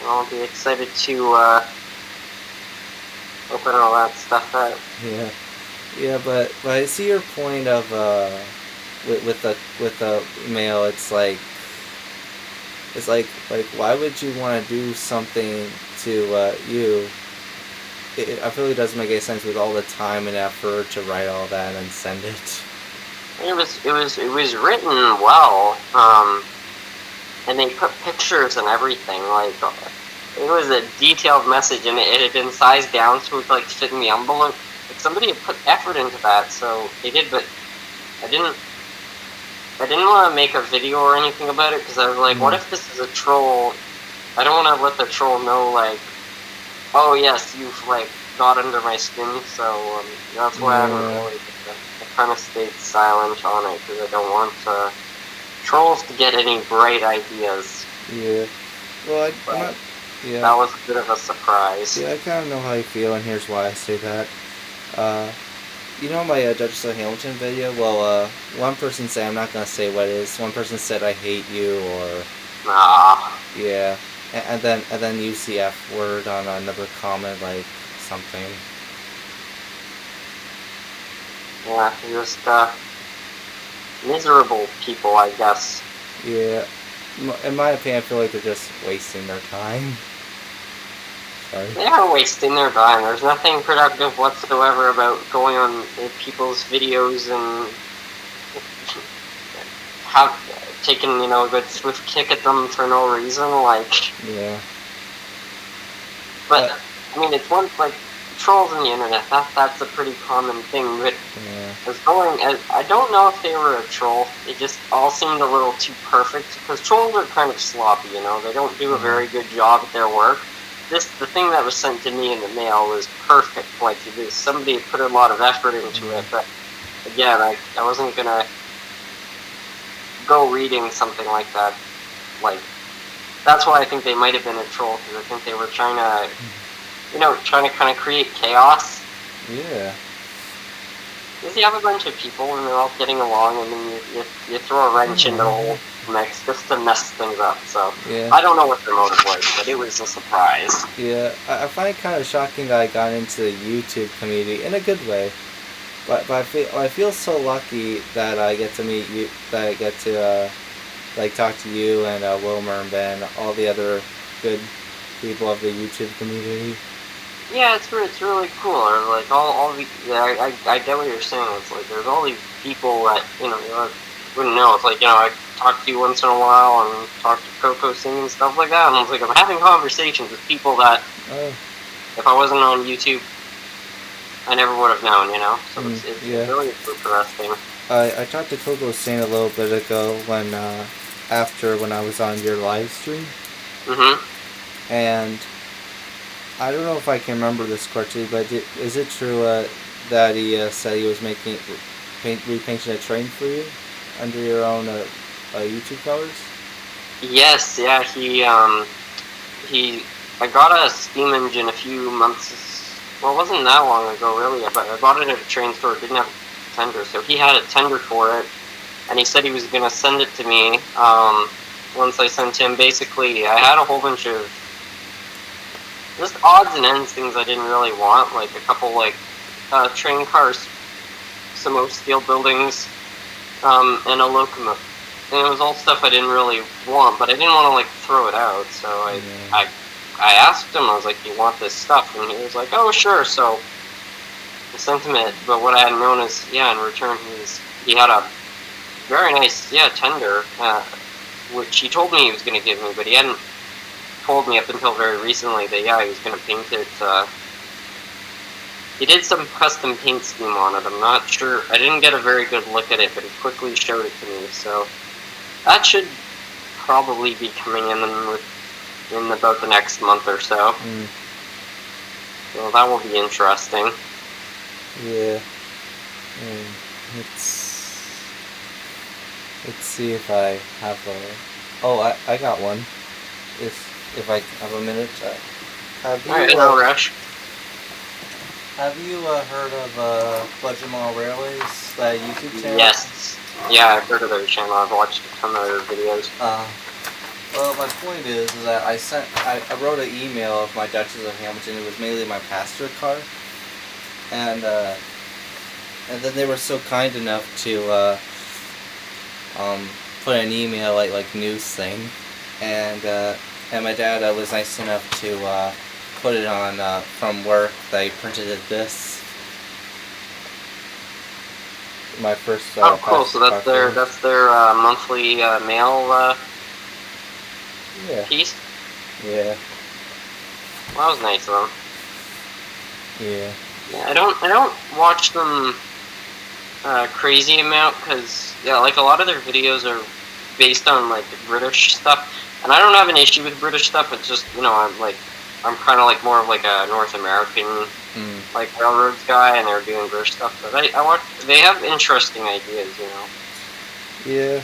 I'll be excited to open all that stuff out. But I see your point of with the mail. It's like why would you want to do something to you? It really doesn't make any sense with all the time and effort to write all that and send it. It was written well. And they put pictures and everything, it was a detailed message, and it had been sized down so it would fit in the envelope. Somebody had put effort into that, so they did, but I didn't want to make a video or anything about it, because I was like, what if this is a troll? I don't want to let the troll know, oh yes, you've, got under my skin, so that's why I kind of stayed silent on it, because I don't want trolls to get any bright ideas. Yeah. Well, that was a bit of a surprise. Yeah, I kind of know how you feel, and here's why I say that. My Duchess of Hamilton video? Well, one person said, I'm not going to say what it is, one person said, I hate you, or... Yeah. And then use the F word on another comment, something. Yeah, just, miserable people, I guess. Yeah. In my opinion, I feel like they're just wasting their time. Sorry. They are wasting their time. There's nothing productive whatsoever about going on people's videos and taking, a good swift kick at them for no reason, Yeah. But, it's one, trolls on the internet, that's a pretty common thing, but I don't know if they were a troll. It just all seemed a little too perfect, because trolls are kind of sloppy, they don't do a very good job at their work. The thing that was sent to me in the mail was perfect, somebody put a lot of effort into it, but again, I wasn't gonna go reading something like that. Like, that's why I think they might have been a troll, because I think they were trying to kind of create chaos. Yeah. Because you have a bunch of people and they're all getting along, and then you throw a wrench into the whole mix just to mess things up. So Yeah. I don't know what their motive was, but it was a surprise. Yeah, I find it kind of shocking that I got into the YouTube community in a good way. But I feel so lucky that I get to meet you, that I get to like talk to you and Wilmer and Ben, all the other good people of the YouTube community. Yeah, it's really cool. Or like all the I get what you're saying. It's like there's all these people that you wouldn't know. It's like I talk to you once in a while and talk to Coco Singh and stuff like that. And it's like I'm having conversations with people that if I wasn't on YouTube, I never would have known. So it's really interesting. I talked to Coco Singh a little bit ago when I was on your live stream. And I don't know if I can remember this correctly, but is it true that he said he was repainting a train for you under your own YouTube colors? Yes, yeah. I got a steam engine a few months. Well, it wasn't that long ago, really. But I bought it at a train store. It didn't have a tender, so he had a tender for it, and he said he was gonna send it to me. Once I sent him, basically, I had a whole bunch of just odds and ends things I didn't really want, like a couple train cars, some steel buildings, and a locomotive. And it was all stuff I didn't really want, but I didn't want to throw it out. So I asked him, I was like, "Do you want this stuff?" And he was like, "Oh, sure." So I sent him it. But what I had known is, in return, he had a very nice tender, which he told me he was going to give me, but he hadn't told me up until very recently that he was going to paint it. He did some custom paint scheme on it. I'm not sure. I didn't get a very good look at it, but he quickly showed it to me. So that should probably be coming in about the next month or so. So that will be interesting. Yeah. Let's see if I have a... Oh, I got one. If I have a minute. Alright, no rush. Have you heard of Budget Mall Railways, that YouTube channel? Yes. Yeah, I've heard of their channel. I've watched a ton of their videos. Well, my point is that I wrote an email of my Duchess of Hamilton. It was mainly my pastor car, and then they were so kind enough to put an email like news thing, and my dad was nice enough to put it on from work. They printed this. My first. Oh, cool! So that's their monthly mail piece. Yeah. Well, that was nice of them. Yeah. Yeah, I don't watch them crazy amount because a lot of their videos are based on British stuff, and I don't have an issue with British stuff. It's just I'm kind of more of a North American railroads guy, and they're doing British stuff. But I watch. They have interesting ideas, Yeah.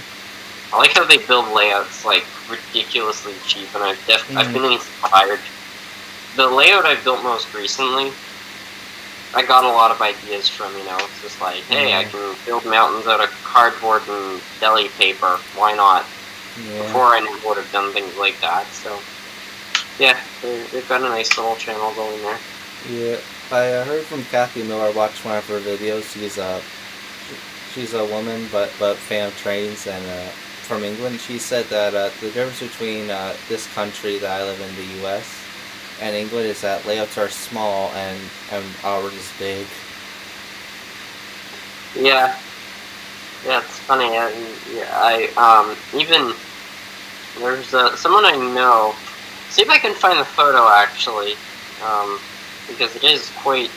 I like how they build layouts ridiculously cheap, and I've been inspired. The layout I built most recently, I got a lot of ideas from. It's just hey, I can build mountains out of cardboard and deli paper. Why not? Yeah. Before I never would have done things like that. So yeah, they've got a nice little channel going there. Yeah, I heard from Kathy Miller. I watched one of her videos. She's a woman, but fan of trains, and from England. She said that the difference between this country that I live in, the U.S., and England, is that layouts are small and ours is big. Yeah, it's funny. I even there's someone I know. See if I can find the photo actually, because it is quite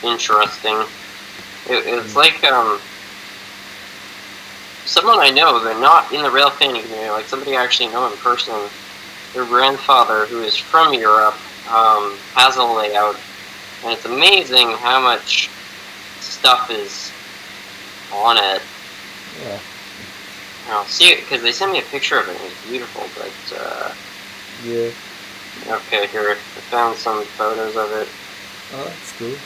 interesting. It's someone I know. They're not in the rail fanning community. Somebody I actually know in person. Their grandfather, who is from Europe, has a layout, and it's amazing how much stuff is on it. Yeah. See it because they sent me a picture of it. It was beautiful, but yeah. Okay, here I found some photos of it. Oh, that's cool.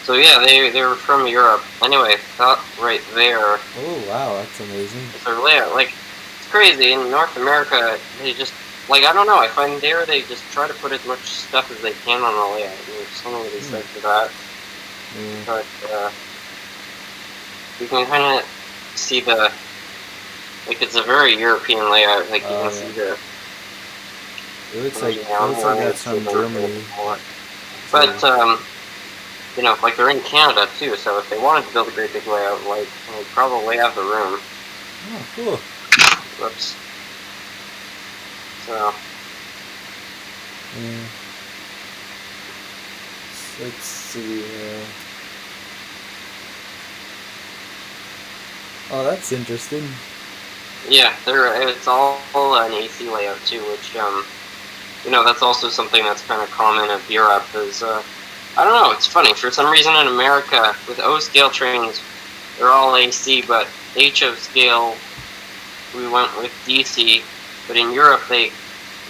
So yeah, they were from Europe. Anyway, that right there. Oh wow, that's amazing. It's their layout. Like, it's crazy. In North America, they just I don't know. I find they just try to put as much stuff as they can on the layout. And there's something to be said for that. But you can kind of see it's a very European layout. Like you can see the. It looks like that's from Germany. But they're in Canada too. So if they wanted to build a great big layout, they'd probably have the room. Oh, cool. Whoops. So. Let's see. Oh, that's interesting. Yeah, it's all an AC layout too, which that's also something that's kind of common of Europe. Is I don't know. It's funny. For some reason in America, with O scale trains, they're all AC, but HO scale, we went with DC. But in Europe, they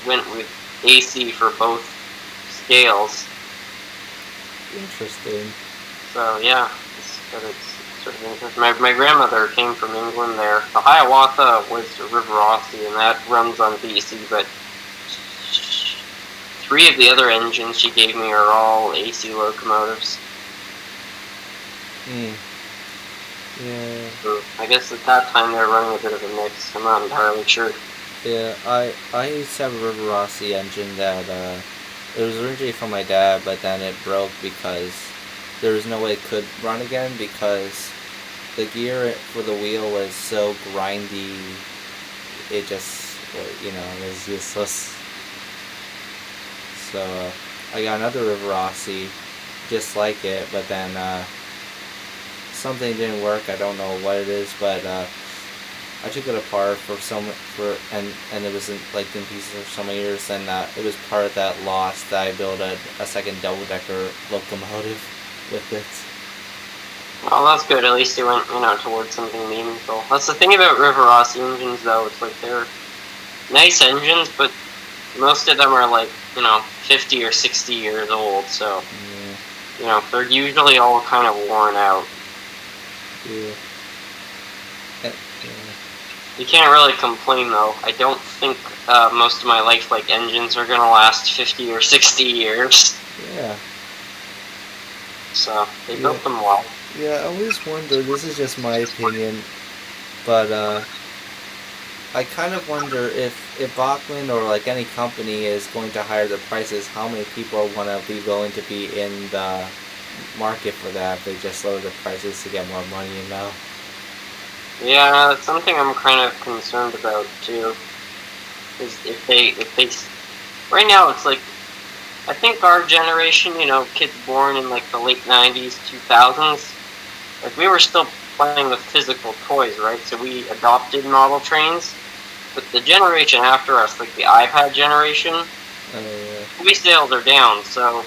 went with AC for both scales. Interesting. So yeah, it's sort of interesting. My grandmother came from England there. The Hiawatha was a River Rossi, and that runs on DC, but 3 of the other engines she gave me are all AC locomotives. Yeah. So I guess at that time they were running a bit of a mix. I'm not entirely sure. Yeah, I used to have a River Rossi engine that it was originally from my dad, but then it broke because there was no way it could run again because the gear for the wheel was so grindy. It just was useless. So I got another River Rossi just like it, but then something didn't work. I don't know what it is, but I took it apart and it was in pieces for so many years. And it was part of that loss that I built a second double-decker locomotive with it. Well, that's good. At least you went towards something meaningful. That's the thing about River Rossi engines, though. It's they're nice engines, but most of them are 50 or 60 years old. So they're usually all kind of worn out. Yeah. You can't really complain, though. I don't think most of my life engines are gonna last 50 or 60 years. Yeah. So they built them well. Yeah, I always wonder. This is just my opinion, but I kind of wonder if Bachmann or any company is going to hire the prices, how many people are going to be willing to be in the market for that if they just lower the prices to get more money, Yeah, that's something I'm kind of concerned about too. Is if they right now it's I think our generation, kids born in the late 90s, 2000s, we were still playing with physical toys, right? So we adopted model trains. But the generation after us, the iPad generation, toy sales are down. So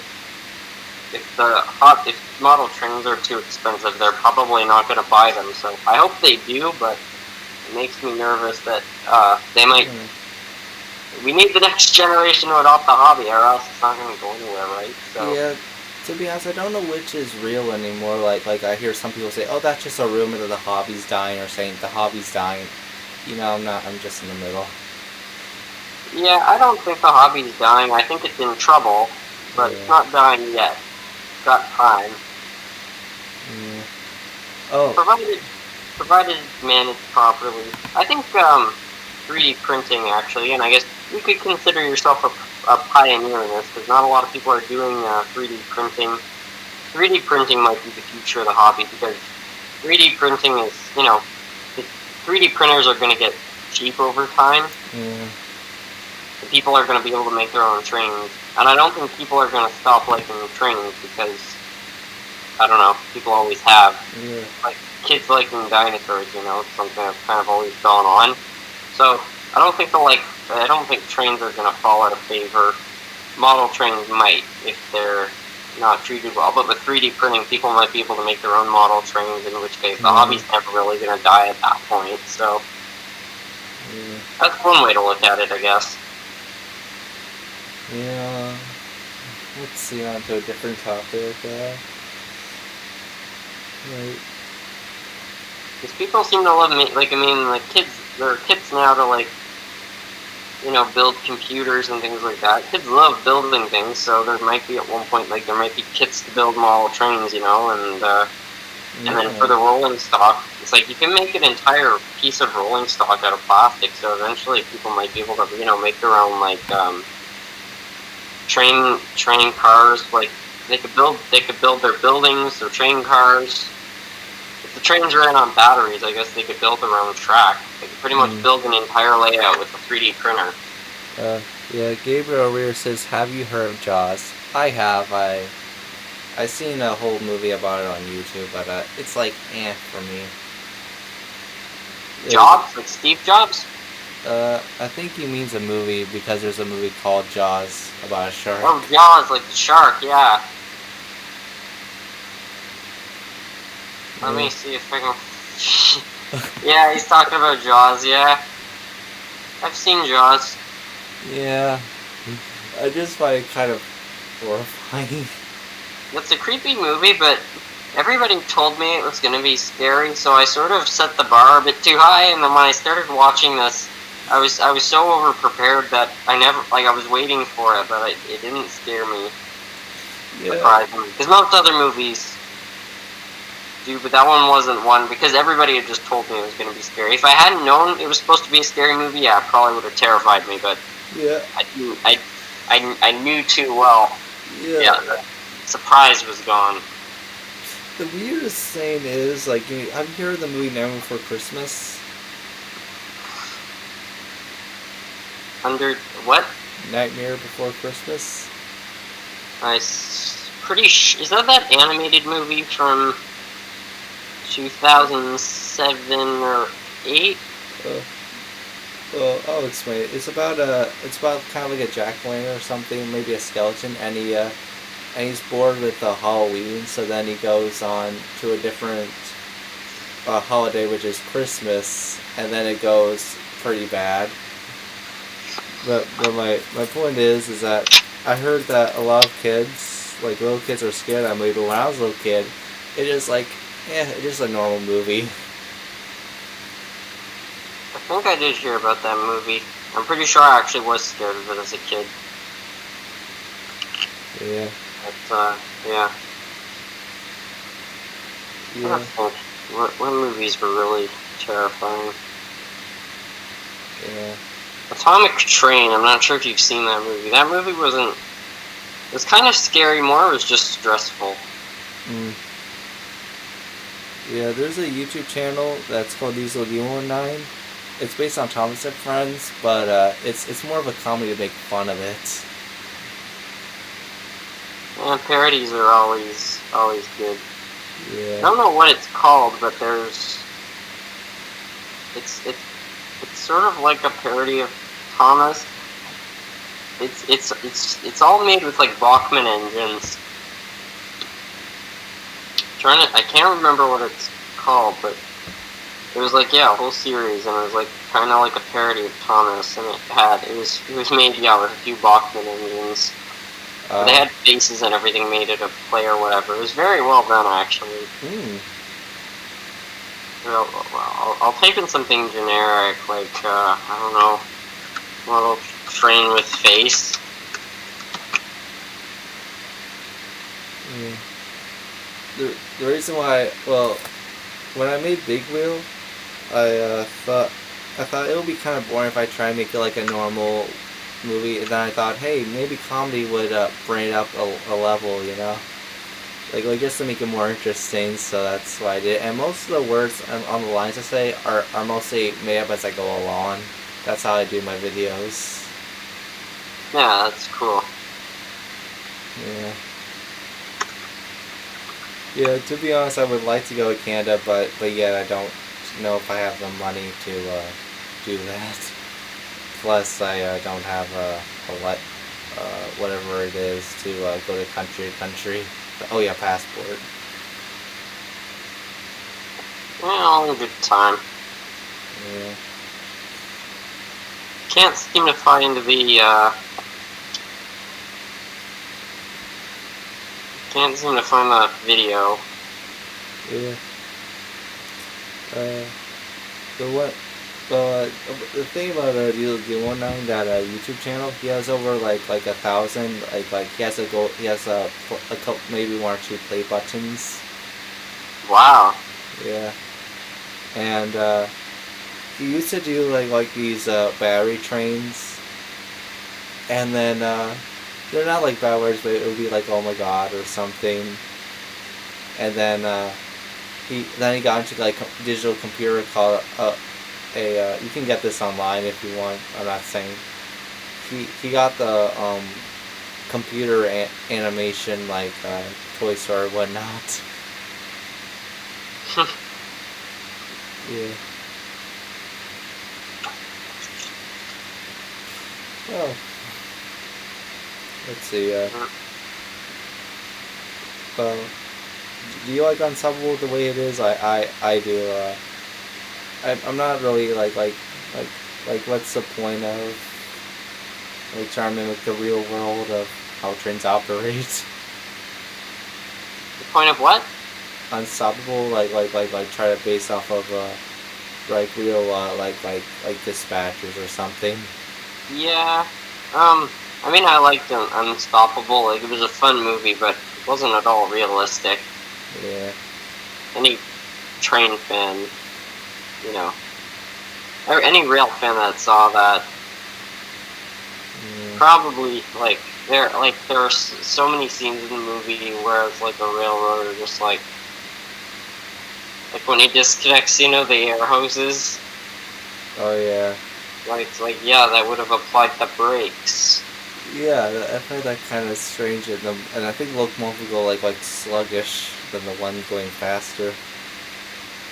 if model trains are too expensive, they're probably not going to buy them. So I hope they do, but it makes me nervous that they might. We need the next generation to adopt the hobby, or else it's not going to go anywhere, right? So. Yeah. To be honest, I don't know which is real anymore. Like I hear some people say, "Oh, that's just a rumor that the hobby's dying," or saying the hobby's dying. I'm not. I'm just in the middle. Yeah, I don't think the hobby's dying. I think it's in trouble, but it's not dying yet. It's got time. Yeah. Oh. Provided managed properly. I think 3D printing actually, and I guess you could consider yourself a pioneer in this because not a lot of people are doing 3D printing. 3D printing might be the future of the hobby because 3D printing is, 3D printers are going to get cheap over time. Yeah. And people are going to be able to make their own trains. And I don't think people are going to stop liking trains because, I don't know, people always have. Yeah. Kids liking dinosaurs, it's something that's kind of always gone on. So I don't think trains are going to fall out of favor. Model trains might if they're not treated well. But with 3D printing, people might be able to make their own model trains, in which case the hobby's never really going to die at that point. So that's one way to look at it, I guess. Yeah. Let's see, on to a different topic. Right. Because people seem to love me. Like, I mean, like there are kids now to, like, you know, build computers and things like that. Kids love building things, so there might be at one point, like, there might be kits to build model trains, you know, and then for the rolling stock, it's like you can make an entire piece of rolling stock out of plastic, so eventually people might be able to, you know, make their own, like, train cars. Like, they could build their buildings, their train cars. If the trains ran on batteries, I guess they could build their own track. They could pretty much build an entire layout with a 3D printer. Yeah, Gabriel Rear says, have you heard of Jaws? I have. I seen a whole movie about it on YouTube, but it's like, for me. Jobs? Like Steve Jobs? I think he means a movie because there's a movie called Jaws about a shark. Oh, Jaws, like the shark, yeah. Let me see if I can... Yeah, he's talking about Jaws, yeah. I've seen Jaws. Yeah. I just find it kind of horrifying. It's a creepy movie, but everybody told me it was going to be scary, so I sort of set the bar a bit too high, and then when I started watching this, I was so over-prepared that I was waiting for it, but it didn't scare me. Yeah. Surprisingly. Because most other movies do, but that one wasn't one, because everybody had just told me it was going to be scary. If I hadn't known it was supposed to be a scary movie, yeah, it probably would have terrified me, but yeah, I knew too well. Yeah, the surprise was gone. The weirdest thing is, like, have you heard of the movie Nightmare Before Christmas? Under what? Nightmare Before Christmas? Is that animated movie from 2007 or 8? Well, I'll explain it. It's about kind of like a jack-o'-lantern or something, maybe a skeleton, and he's bored with Halloween, so then he goes on to a different holiday, which is Christmas, and then it goes pretty bad. But my point is that I heard that a lot of kids, like little kids, are scared of that movie, but when I was a little kid, it is like, it's just a normal movie. I think I did hear about that movie. I'm pretty sure I actually was scared of it as a kid. Yeah. But, yeah. Yeah. What movies were really terrifying? Yeah. Atomic Train, I'm not sure if you've seen that movie. That movie wasn't... It was kind of scary, more it was just stressful. Yeah, there's a YouTube channel that's called Diesel D19. It's based on Thomas and Friends, but it's more of a comedy to make fun of it. And parodies are always good. Yeah. I don't know what it's called, but there's... It's sort of like a parody of Thomas. It's all made with like Bachman engines. I can't remember what it's called, but it was like, yeah, a whole series, and it was like kind of like a parody of Thomas, and it was made, yeah, with a few Bachman engines. They had faces and everything made it a play or whatever. It was very well done, actually. I'll type in something generic, like, I don't know, a little train with face. The reason why, well, when I made Big Wheel, I thought it would be kind of boring if I try and make it like a normal movie, and then I thought, hey, maybe comedy would bring it up a level, you know? Like just to make it more interesting, so that's why I did it. And most of the words on the lines I say are mostly made up as I go along. That's how I do my videos. Yeah, that's cool. Yeah. Yeah, to be honest, I would like to go to Canada, but yet I don't know if I have the money to do that. Plus, I don't have whatever it is to go to country to country. Oh yeah, passport. Well, a good time. Yeah. Can't seem to find the, can't seem to find that video. Yeah. The thing about the one on that YouTube channel, he has over like 1,000. He has a couple, maybe 1 or 2 play buttons. Wow. Yeah. And he used to do like these battery trains, and then they're not like bad words, but it would be like "oh my god" or something. And then he got into like digital computer called you can get this online if you want. I'm not saying he got the computer animation like Toy Story or whatnot. Yeah. Well, let's see. Do you like Ensemble the way it is? I do. I'm not really like what's the point of like trying to mimic the real world of how trains operate? The point of what? Unstoppable, like try to base off of like real like dispatchers or something. Yeah. I mean, I liked Unstoppable. Like, it was a fun movie, but it wasn't at all realistic. Yeah. Any train fan, you know, or any rail fan that saw that, probably there are so many scenes in the movie where it's like a railroader just like when he disconnects, the air hoses. Oh yeah. Yeah, that would have applied the brakes. Yeah, I find that kind of strange, and I think locomotives go like sluggish than the one going faster.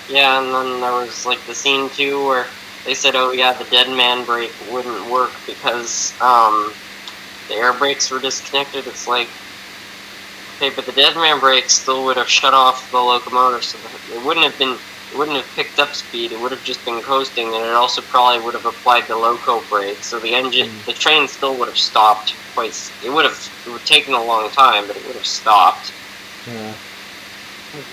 Yeah, and then there was like the scene too where they said, "Oh yeah, the dead man brake wouldn't work because the air brakes were disconnected." It's like, okay, but the dead man brake still would have shut off the locomotive, so it wouldn't have picked up speed. It would have just been coasting, and it also probably would have applied the loco brake. So the train still would have stopped. It would have taken a long time, but it would have stopped. Yeah.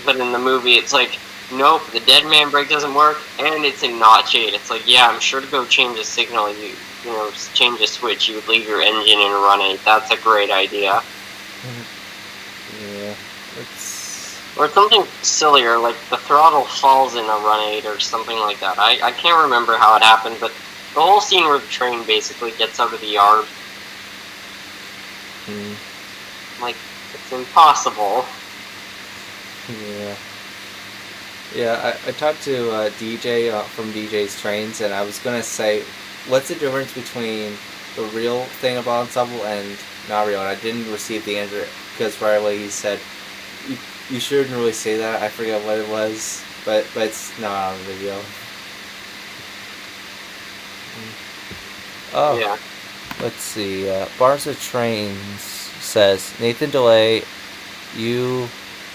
But in the movie, it's like, nope, the dead man brake doesn't work, and it's in notch 8. It's like, yeah, I'm sure to go change a signal, change a switch, you would leave your engine in run 8. That's a great idea. Yeah. Or something sillier, like the throttle falls in a run 8 or something like that. I can't remember how it happened, but the whole scene where the train basically gets out of the yard. Like, it's impossible. Yeah. Yeah, I talked to DJ from DJ's Trains, and I was going to say, what's the difference between the real thing about Ensemble and not real? And I didn't receive the answer, because right away he said, you shouldn't really say that. I forget what it was, but it's not on the video. Oh, yeah. Let's see. Bars of Trains says, Nathan DeLay, you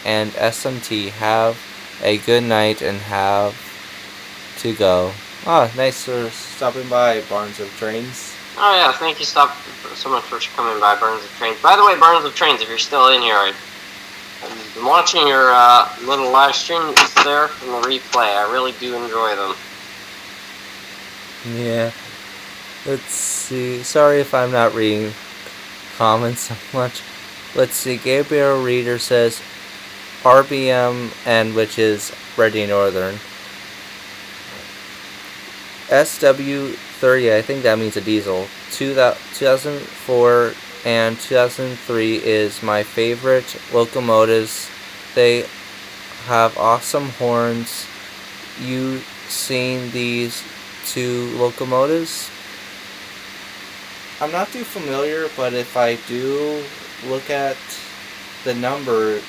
and SMT have a good night and have to go. Oh, thanks for stopping by, Barnes of Trains. Oh yeah, thank you so much for coming by, Barnes of Trains. By the way, Barnes of Trains, if you're still in here, I've been watching your little live stream there from the replay. I really do enjoy them. Yeah. Let's see. Sorry if I'm not reading comments so much. Let's see. Gabriel Reader says RBM, and which is Ready Northern. SW30, I think that means a diesel. 2004 and 2003 is my favorite locomotives. They have awesome horns. You seen these two locomotives? I'm not too familiar, but if I do look at the number,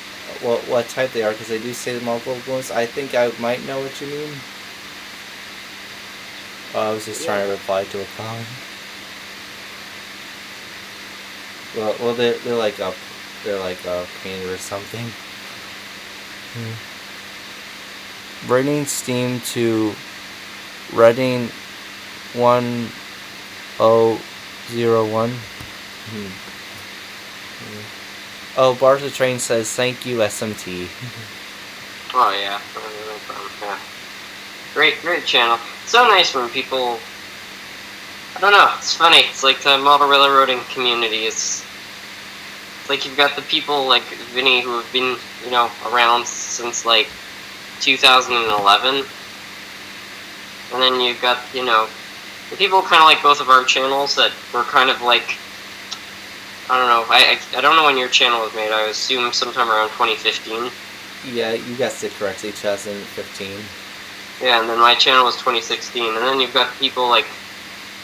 what type they are, because they do say the multiple locomotives, I think I might know what you mean. I was just trying to reply to a comment. Well, they're like a painter or something. Bringing steam to Reading 1001. Oh, Barca Train says thank you, SMT. Oh yeah, no problem. Yeah. Great channel. So nice when people. I don't know. It's funny. It's like the model railroading community. It's like you've got the people like Vinny who have been, around since like 2011, and then you've got, the people kind of like both of our channels that were kind of like, I don't know. I don't know when your channel was made. I assume sometime around 2015. Yeah, you guessed it correctly, 2015. Yeah, and then my channel was 2016, and then you've got people like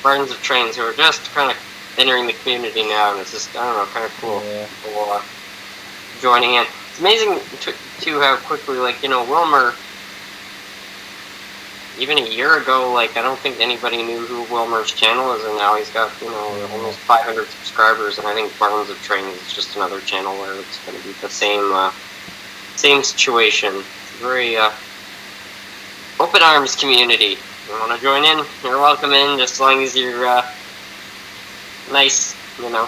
Friends of Trains who are just kind of entering the community now, and it's just, I don't know, kind of cool. Yeah. People, joining in. It's amazing to how quickly, like, Wilmer, even a year ago, like, I don't think anybody knew who Wilmer's channel is, and now he's got, almost 500 subscribers, and I think Friends of Trains is just another channel where it's going to be the same situation. It's a very, open arms community. If you want to join in, you're welcome in, just as long as you're, nice, Yeah.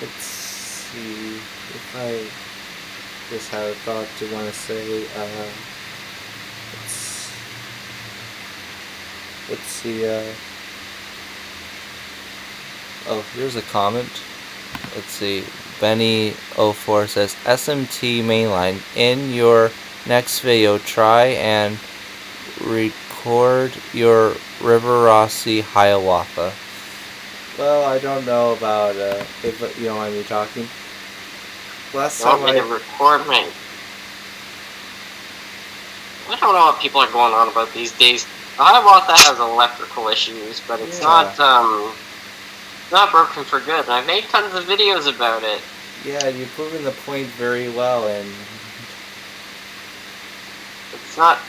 Let's see if I just had a thought to want to say. Let's see. Oh, here's a comment. Let's see. Benny04 says SMT Mainline. In your next video, try and record your River Rossi Hiawatha. Well, I don't know about if you don't mind me talking. Last time I record me. I don't know what people are going on about these days. Hiawatha has electrical issues, but it's not broken for good. And I've made tons of videos about it. Yeah, you've proven the point very well, and it's not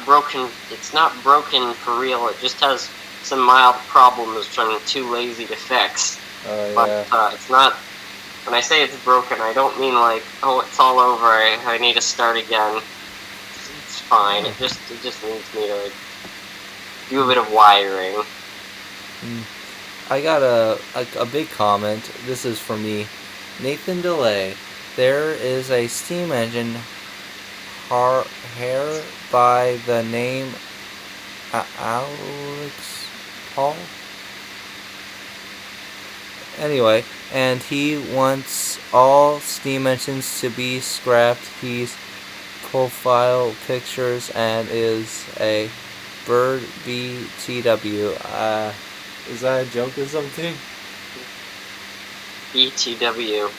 broken. It's not broken for real. It just has some mild problems which I'm too lazy to fix. But it's not. When I say it's broken, I don't mean like, oh, it's all over. I need to start again. It's fine. It just needs me to do a bit of wiring. I got a big comment. This is for me. Nathan DeLay. There is a steam engine hair by the name Alex Paul? Anyway, and he wants all steam engines to be scrapped. He's profile pictures and is a bird BTW. Is that a joke or something? BTW.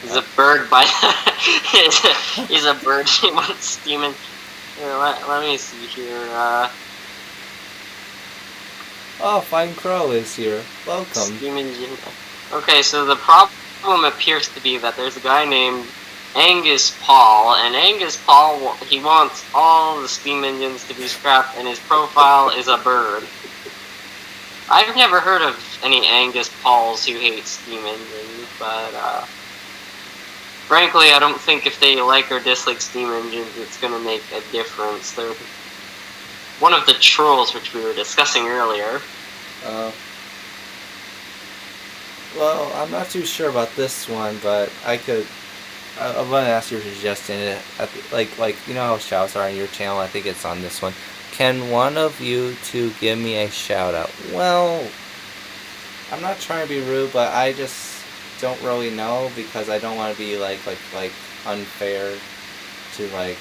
He's a bird by he's a bird he wants steaming. Let me see here. Oh, Fine Crow is here. Welcome. Steam engine. Okay, so the problem appears to be that there's a guy named Angus Paul, and Angus Paul, he wants all the steam engines to be scrapped, and his profile is a bird. I've never heard of any Angus Pauls who hate steam engines, but frankly, I don't think if they like or dislike steam engines, it's going to make a difference. They're one of the trolls which we were discussing earlier. Well, I'm not too sure about this one, but I'm going to ask your suggestion. Like you know how shouts are on your channel? I think it's on this one. Can one of you two give me a shout out? Well, I'm not trying to be rude, but I just don't really know because I don't want to be like unfair to like.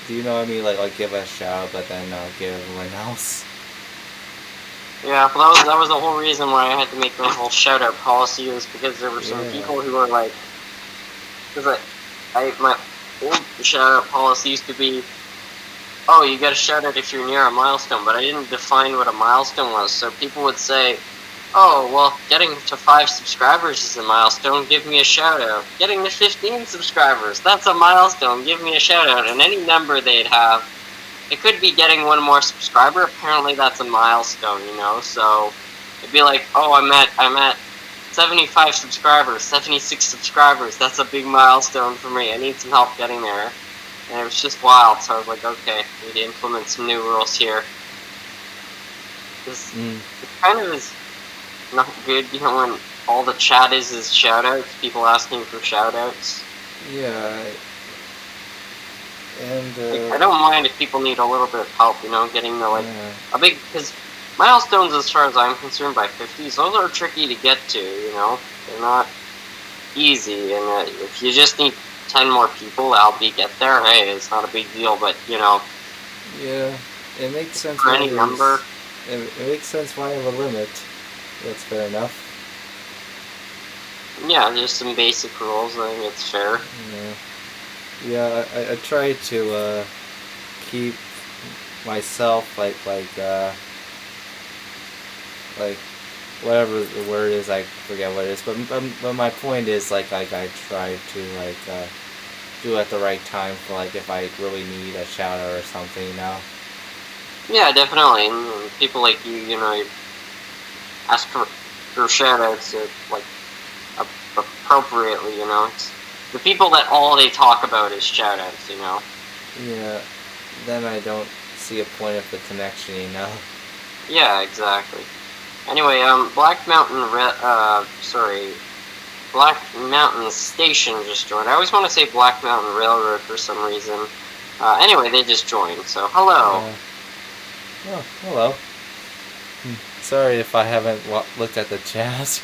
Do you know what I mean? Like give a shout out, but then give everyone else. Yeah, well, that was the whole reason why I had to make my whole shout out policy, was because there were some people who were like, because my old shout out policy used to be, oh, you got to shout out if you're near a milestone, but I didn't define what a milestone was. So people would say, oh, well, getting to 5 subscribers is a milestone, give me a shout out. Getting to 15 subscribers, that's a milestone, give me a shout out. And any number they'd have, it could be getting one more subscriber, apparently that's a milestone, so It'd be like, oh, I'm at 75 subscribers, 76 subscribers. That's a big milestone for me. I need some help getting there. And it was just wild. So I was like, okay, we need to implement some new rules here. This it kind of is not good, when all the chat is shoutouts, people asking for shoutouts. Yeah. And I don't mind if people need a little bit of help, getting the a big, because milestones, as far as I'm concerned, by 50s, those are tricky to get to. They're not easy, and if you just need 10 more people to help you get there, hey, it's not a big deal. But yeah, it makes sense. For any number, it makes sense why you have a limit. That's fair enough. Yeah, just some basic rules. I think it's fair. Yeah, I try to keep myself like whatever the word is, I forget what it is. But my point is like I try to do it at the right time for if I really need a shout out or something. Yeah, definitely. And people like you ask for shout outs appropriately. It's the people that all they talk about is shout outs. Yeah. Then I don't see a point of the connection. Yeah, exactly. Anyway, Black Mountain Station just joined. I always want to say Black Mountain Railroad for some reason. Anyway, they just joined, so hello. Oh, hello. Sorry if I haven't looked at the chat.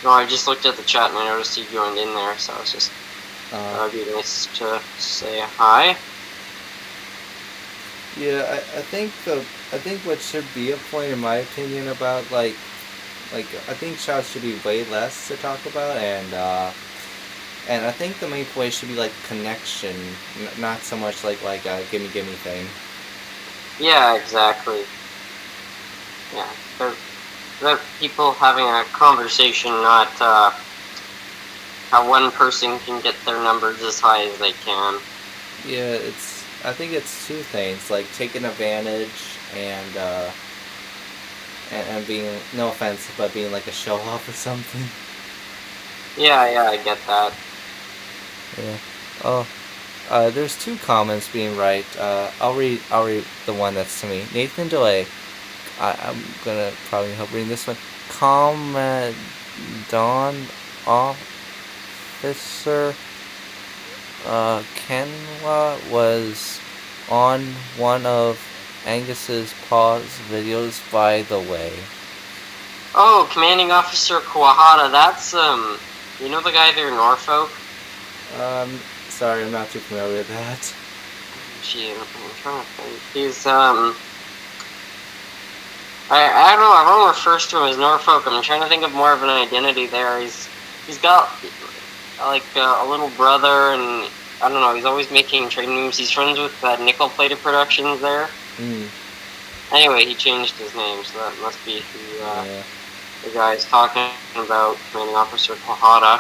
No, I just looked at the chat and I noticed you joined in there, so it's just it'd be nice to say hi. Yeah, I think what should be a point, in my opinion, about I think shouts should be way less to talk about, and I think the main point should be connection, not so much like a gimme thing. Yeah, exactly. Yeah, they're people having a conversation, not how one person can get their numbers as high as they can. Yeah, I think it's two things, taking advantage and being, no offense, but being a show off or something. Yeah, I get that. Yeah. Oh, there's two comments being right. I'll read the one that's to me. Nathan DeLay. I'm gonna probably help reading this one. Commandant Officer Kenwa was on one of Angus's pause videos, by the way. Oh, Commanding Officer Kawahara, that's the guy there in Norfolk? Sorry, I'm not too familiar with that. Gee, I'm trying to think. He's I don't know, everyone refers to him as Norfolk. I'm trying to think of more of an identity there. He's got a little brother, and I don't know, he's always making trade moves. He's friends with Nickel Plated Productions there. Anyway, he changed his name, so that must be who the guy's talking about, Commanding Officer Kohara.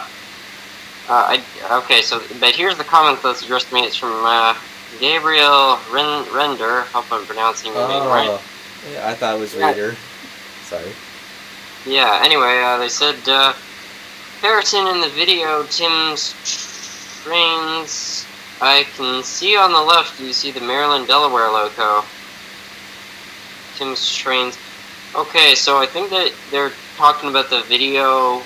But here's the comment that's addressed to me. It's from Gabriel Render. Hope I'm pronouncing your name right. Yeah, I thought it was Reader. Sorry. Yeah, anyway, they said, Harrison in the video, Tim's trains. I can see on the left, you see the Maryland-Delaware logo. Tim's trains. Okay, so I think that they're talking about the video,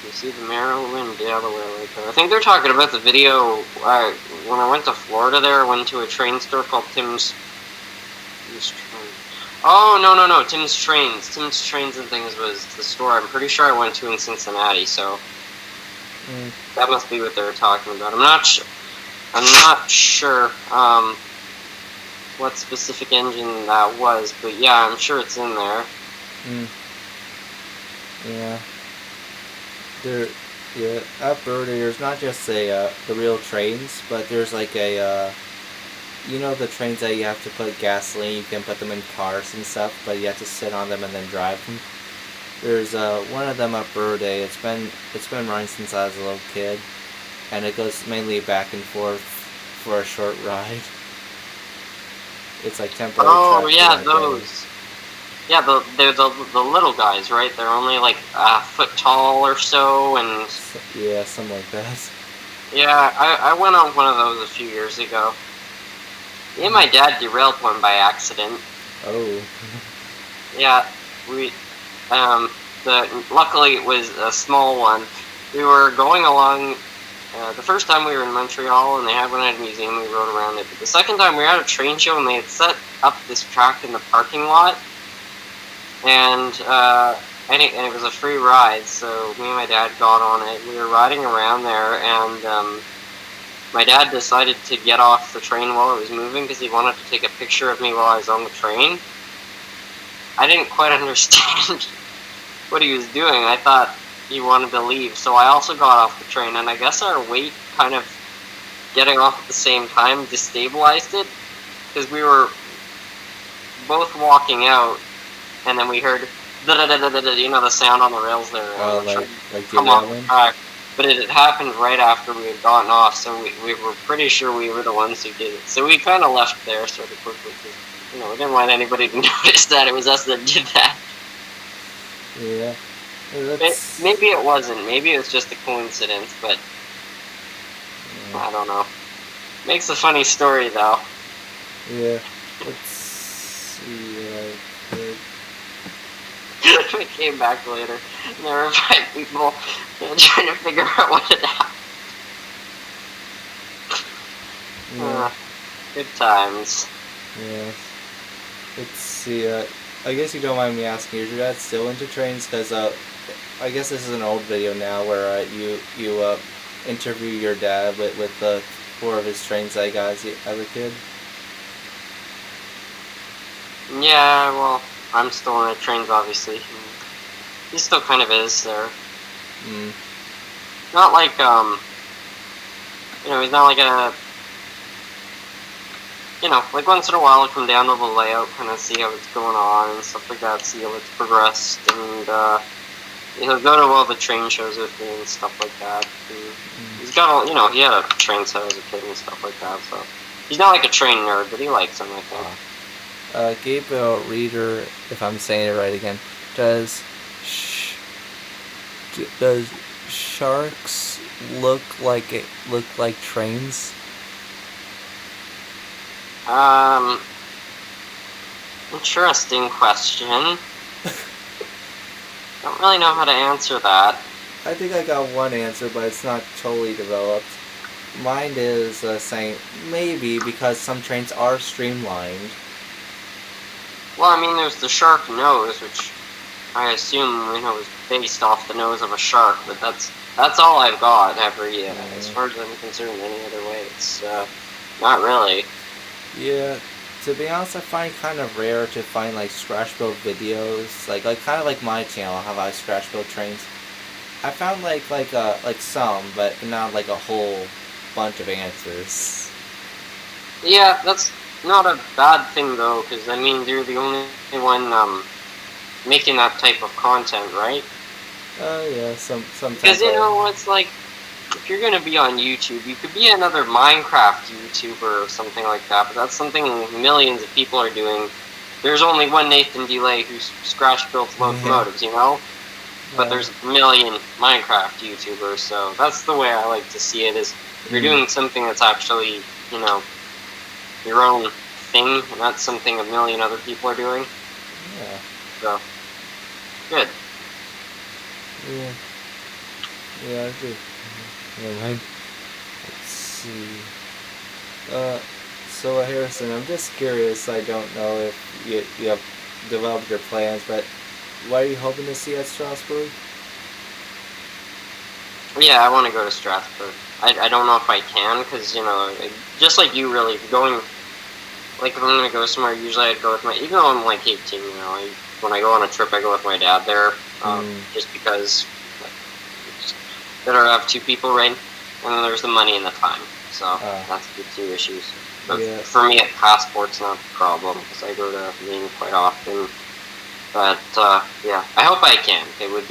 you see the Maryland-Delaware logo. I think they're talking about the video, when I went to Florida there, I went to a train store called Tim's Trains. Oh, no, Tim's Trains. Tim's Trains and Things was the store I'm pretty sure I went to in Cincinnati, so that must be what they were talking about. I'm not sure what specific engine that was, but yeah, I'm sure it's in there. Yeah. At Birdy, there's not just the real trains, but there's the trains that you have to put gasoline, you can put them in cars and stuff, but you have to sit on them and then drive them. There's one of them at Birdy. It's been running since I was a little kid, and it goes mainly back and forth for a short ride. It's temporary. Oh yeah, those. Yeah, they're the little guys, right? They're only like a foot tall or so, and Yeah, something like that. yeah, I went on one of those a few years ago. Me and my dad derailed one by accident. Oh. Yeah, we luckily it was a small one. We were going along. The first time we were in Montreal and they had one at a museum, we rode around it. But the second time we were at a train show and they had set up this track in the parking lot, and it was a free ride. So me and my dad got on it. We were riding around there, and my dad decided to get off the train while it was moving because he wanted to take a picture of me while I was on the train. I didn't quite understand what he was doing. I thought he wanted to leave, so I also got off the train, and I guess our weight kind of getting off at the same time destabilized it, because we were both walking out, and then we heard the sound on the rails there. Oh, like come off the track. But it had happened right after we had gotten off, so we were pretty sure we were the ones who did it. So we kind of left there sort of quickly, because we didn't want anybody to notice that it was us that did that. Yeah. Maybe it wasn't. Maybe it was just a coincidence, but I don't know. Makes a funny story, though. Yeah. Let's see. We came back later, and there were 5 people trying to figure out what had happened. Yeah. Good times. Yeah. Let's see. I guess you don't mind me asking, is your dad still into trains? Because I guess this is an old video now where you interview your dad with 4 of his trains that he got as a kid. Yeah, well, I'm still in the trains, obviously. He still kind of is there. Not like, he's not like a, like once in a while I'll come down to the layout, kind of see how it's going on and stuff like that, see how it's progressed, and he'll go to all the train shows with me and stuff like that. And he's got all, he had a train set as a kid and stuff like that, so he's not like a train nerd, but he likes them, I think. Gabriel Reader, if I'm saying it right again, does sharks look like trains? Interesting question. Don't really know how to answer that. I think I got one answer, but it's not totally developed. Mine is saying maybe because some trains are streamlined. Well, I mean, there's the shark nose, which I assume is based off the nose of a shark, but that's all I've got as far as I'm concerned. Any other way, it's not really. Yeah, to be honest, I find it kind of rare to find like scratch build videos, like kind of like my channel, how I scratch build trains. I found like some, but not like a whole bunch of answers. Yeah, that's not a bad thing though, because I mean you're the only one making that type of content, right? Yeah, sometimes. Because it's like, if you're gonna be on YouTube, you could be another Minecraft YouTuber or something like that, but that's something millions of people are doing. There's only one Nathan DeLay who scratch builds locomotives, But there's a million Minecraft YouTubers, so that's the way I like to see it, is if you're doing something that's actually, your own thing, and that's something a million other people are doing. Yeah. So, good. Yeah. Yeah, I agree. Never mind. Let's see. So Harrison, I'm just curious. I don't know if you have developed your plans, but what are you hoping to see at Strasbourg? Yeah, I want to go to Strasbourg. I don't know if I can, because, just like you, really, going, like, if I'm going to go somewhere, usually I'd go with even though I'm, like, 18, when I go on a trip, I go with my dad there, just because, it's better to have 2 people, right? And then there's the money and the time, so that's the 2 issues. But for me, passport's not a problem, because I go to Maine quite often. But, yeah, I hope I can. It would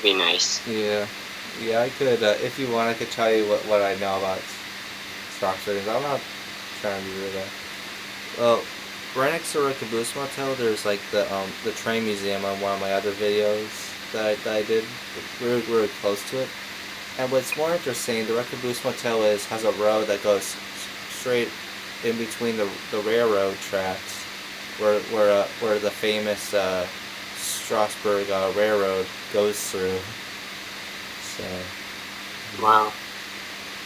be nice. Yeah, I could, if you want, I could tell you what I know about stock traders. I'm not trying to do that. Well, right next to Caboose Motel, there's like the train museum on one of my other videos that I did. Really, really close to it. And what's more interesting, the Caboose Motel has a road that goes straight in between the railroad tracks, where the famous Strasbourg Railroad goes through. So. Wow.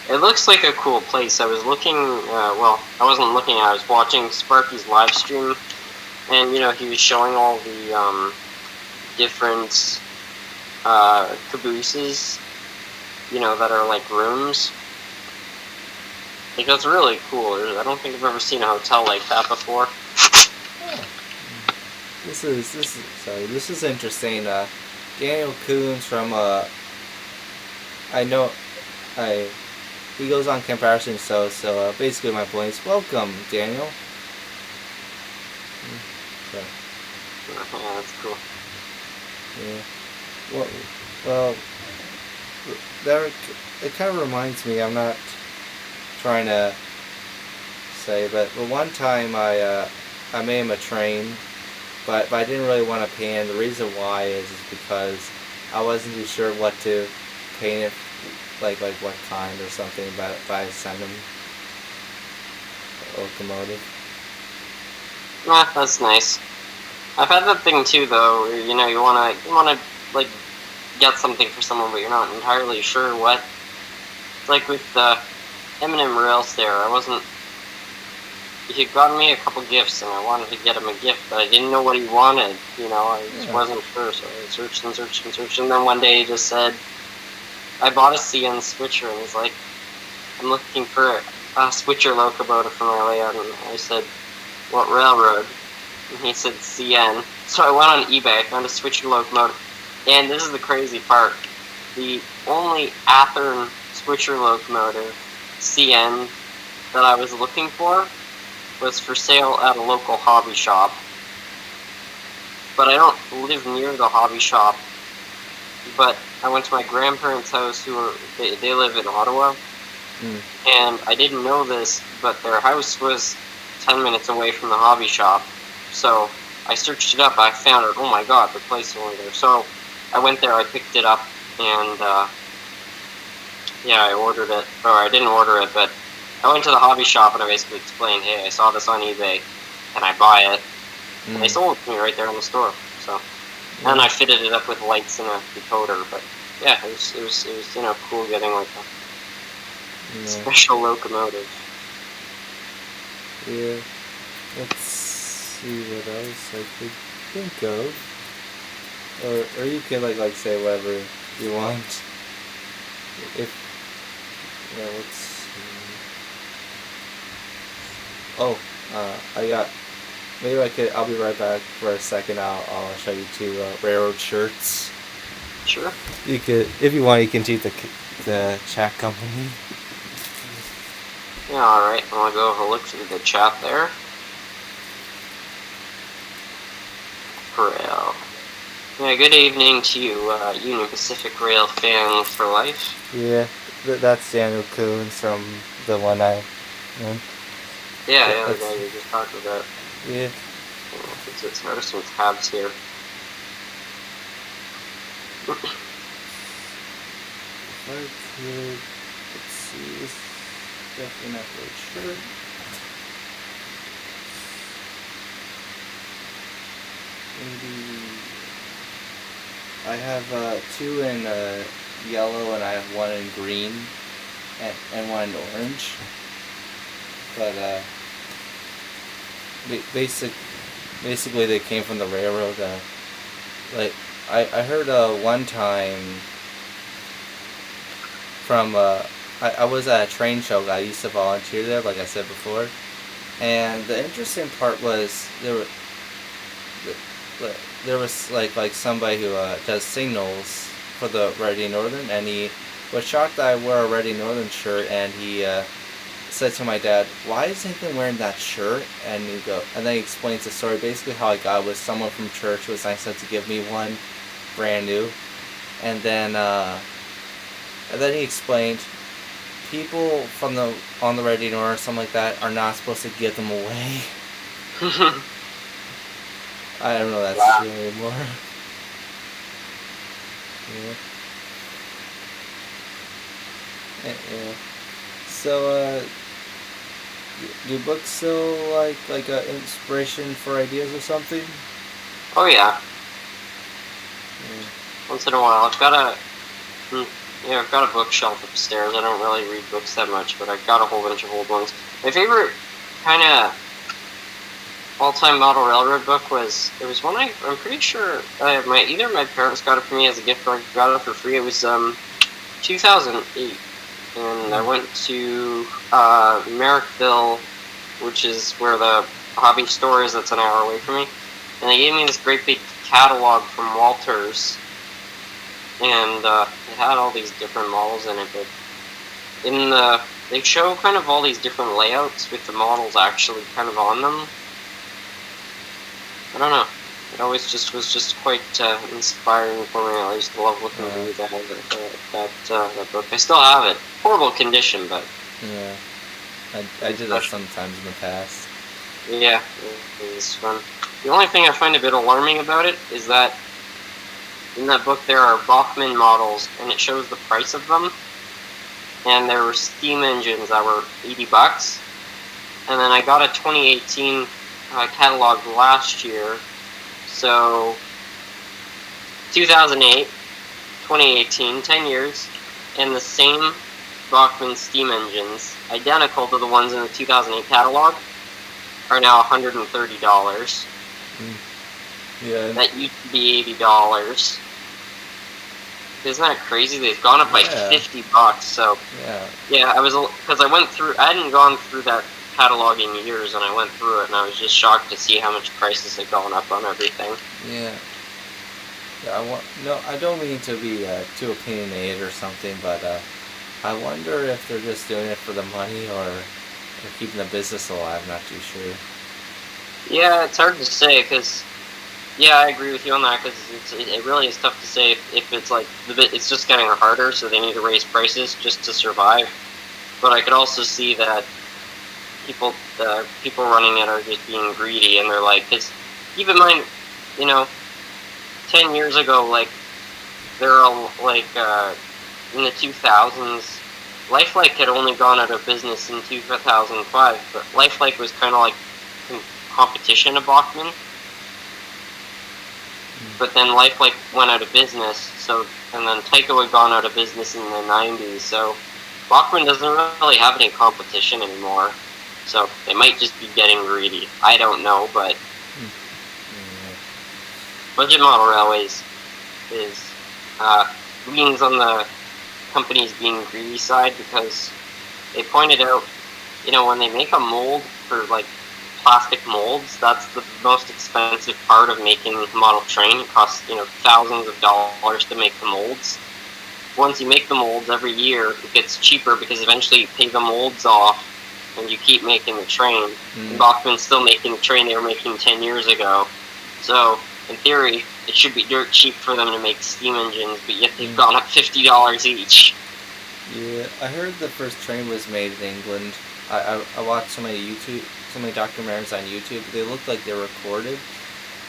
It looks like a cool place. I was looking, well, I wasn't looking, I was watching Sparky's live stream, and, he was showing all the, different, cabooses, that are like rooms. Like, that's really cool. I don't think I've ever seen a hotel like that before. Oh. This is interesting. Daniel Coons from, he goes on comparison, so basically my point is, welcome, Daniel. So. Yeah, that's cool. Yeah. Well, it kind of reminds me, I'm not trying to say, but one time I made him a train, but I didn't really want to paint it. The reason why is because I wasn't too sure what to paint it, like what kind or something, but I sent him a locomotive. That's nice. I've had that thing too, though. You wanna like get something for someone, but you're not entirely sure what. Like with the Eminem Rails there, I wasn't. He had gotten me a couple gifts, and I wanted to get him a gift, but I didn't know what he wanted. I just wasn't sure, so I searched and searched and searched, and then one day he just said, I bought a CN switcher, and he's like, I'm looking for a switcher locomotive for my layout, and I said, what railroad? And he said CN. So I went on eBay, I found a switcher locomotive, and this is the crazy part. The only Athearn switcher locomotive, CN, that I was looking for was for sale at a local hobby shop. But I don't live near the hobby shop. But I went to my grandparents' house, they live in Ottawa, and I didn't know this, but their house was 10 minutes away from the hobby shop. So I searched it up, I found it, oh my god, the place is only there. So I went there, I picked it up, and I ordered it, or I didn't order it, but I went to the hobby shop and I basically explained, hey, I saw this on eBay, can I buy it? And they sold it to me right there in the store, so. And I fitted it up with lights and a decoder, but yeah, it was cool getting like a special locomotive. Yeah. Let's see what else I could think of. Or you can like say whatever you want. Let's see. Oh, I'll be right back for a second. I'll show you two railroad shirts. Sure. You could, if you want, you can see the chat company. Yeah, alright. I'm gonna go have a look through the chat there. Rail. Yeah, good evening to you, Union Pacific Rail fan for life. Yeah, that's Daniel Coons from the one I... Yeah, the guy you just talked about. Yeah. Let's notice some tabs here. If I could, let's see, this is definitely not really sure. Maybe I have two in yellow and I have one in green and one in orange. But basically they came from the railroad. Like I heard one time from I was at a train show. I used to volunteer there, like I said before. And the interesting part was there was like somebody who does signals for the Ready Northern, and he was shocked that I wore a Ready Northern shirt, and he said to my dad, "Why is Nathan wearing that shirt?" And then he explains the story. Basically, how I got it was someone from church was nice enough to give me one, brand new, and then he explained, people on the Ready Northern or something like that are not supposed to give them away. I don't know if that's Wow. true anymore. Yeah. Yeah. So, do books still like inspiration for ideas or something? Oh yeah. Yeah. Once in a while, I've got a bookshelf upstairs. I don't really read books that much, but I've got a whole bunch of old ones. My favorite kind of all-time model railroad book was one I'm pretty sure either my parents got it for me as a gift or I got it for free. It was 2008, and I went to Merrickville, which is where the hobby store is. That's an hour away from me, and they gave me this great big catalog from Walters, and it had all these different models in it. But they show kind of all these different layouts with the models actually kind of on them. I don't know. It always was just quite inspiring for me. I used to love looking through that book. I still have it. Horrible condition, but Yeah. I did that sometimes in the past. yeah, it was fun. The only thing I find a bit alarming about it is that in that book there are Bachmann models, and it shows the price of them. And there were steam engines that were $80, and then I got a 2018 catalog last year. So 2008, 2018, 10 years, and the same Bachmann steam engines, identical to the ones in the 2008 catalog, are now $130. Yeah. That used to be $80. Isn't that crazy? They've gone up by $50. So yeah, I hadn't gone through that catalog in years, and I went through it, and I was just shocked to see how much prices had gone up on everything. Yeah. I don't mean to be too opinionated or something, but I wonder if they're just doing it for the money or they're keeping the business alive. I'm not too sure. Yeah, it's hard to say because, yeah, I agree with you on that because it really is tough to say if it's like it's just getting harder, so they need to raise prices just to survive. But I could also see that people running it are just being greedy, and they're like, because keep in mind, 10 years ago, like there are like in the 2000s, Lifelike had only gone out of business in 2005, but Lifelike was kind of like competition of Bachmann. But then Lifelike went out of business, and then Tyco had gone out of business in the 90s, so Bachmann doesn't really have any competition anymore. So they might just be getting greedy. I don't know, but budget model railways leans on the companies being greedy side because they pointed out, when they make a mold for like plastic molds, that's the most expensive part of making a model train. It costs, thousands of dollars to make the molds. Once you make the molds every year, it gets cheaper because eventually you pay the molds off and you keep making the train. And Bachmann's still making the train they were making 10 years ago. So, in theory, it should be dirt cheap for them to make steam engines, but yet they've gone up $50 each. Yeah, I heard the first train was made in England. I watched so many documentaries on YouTube. They looked like they were recorded.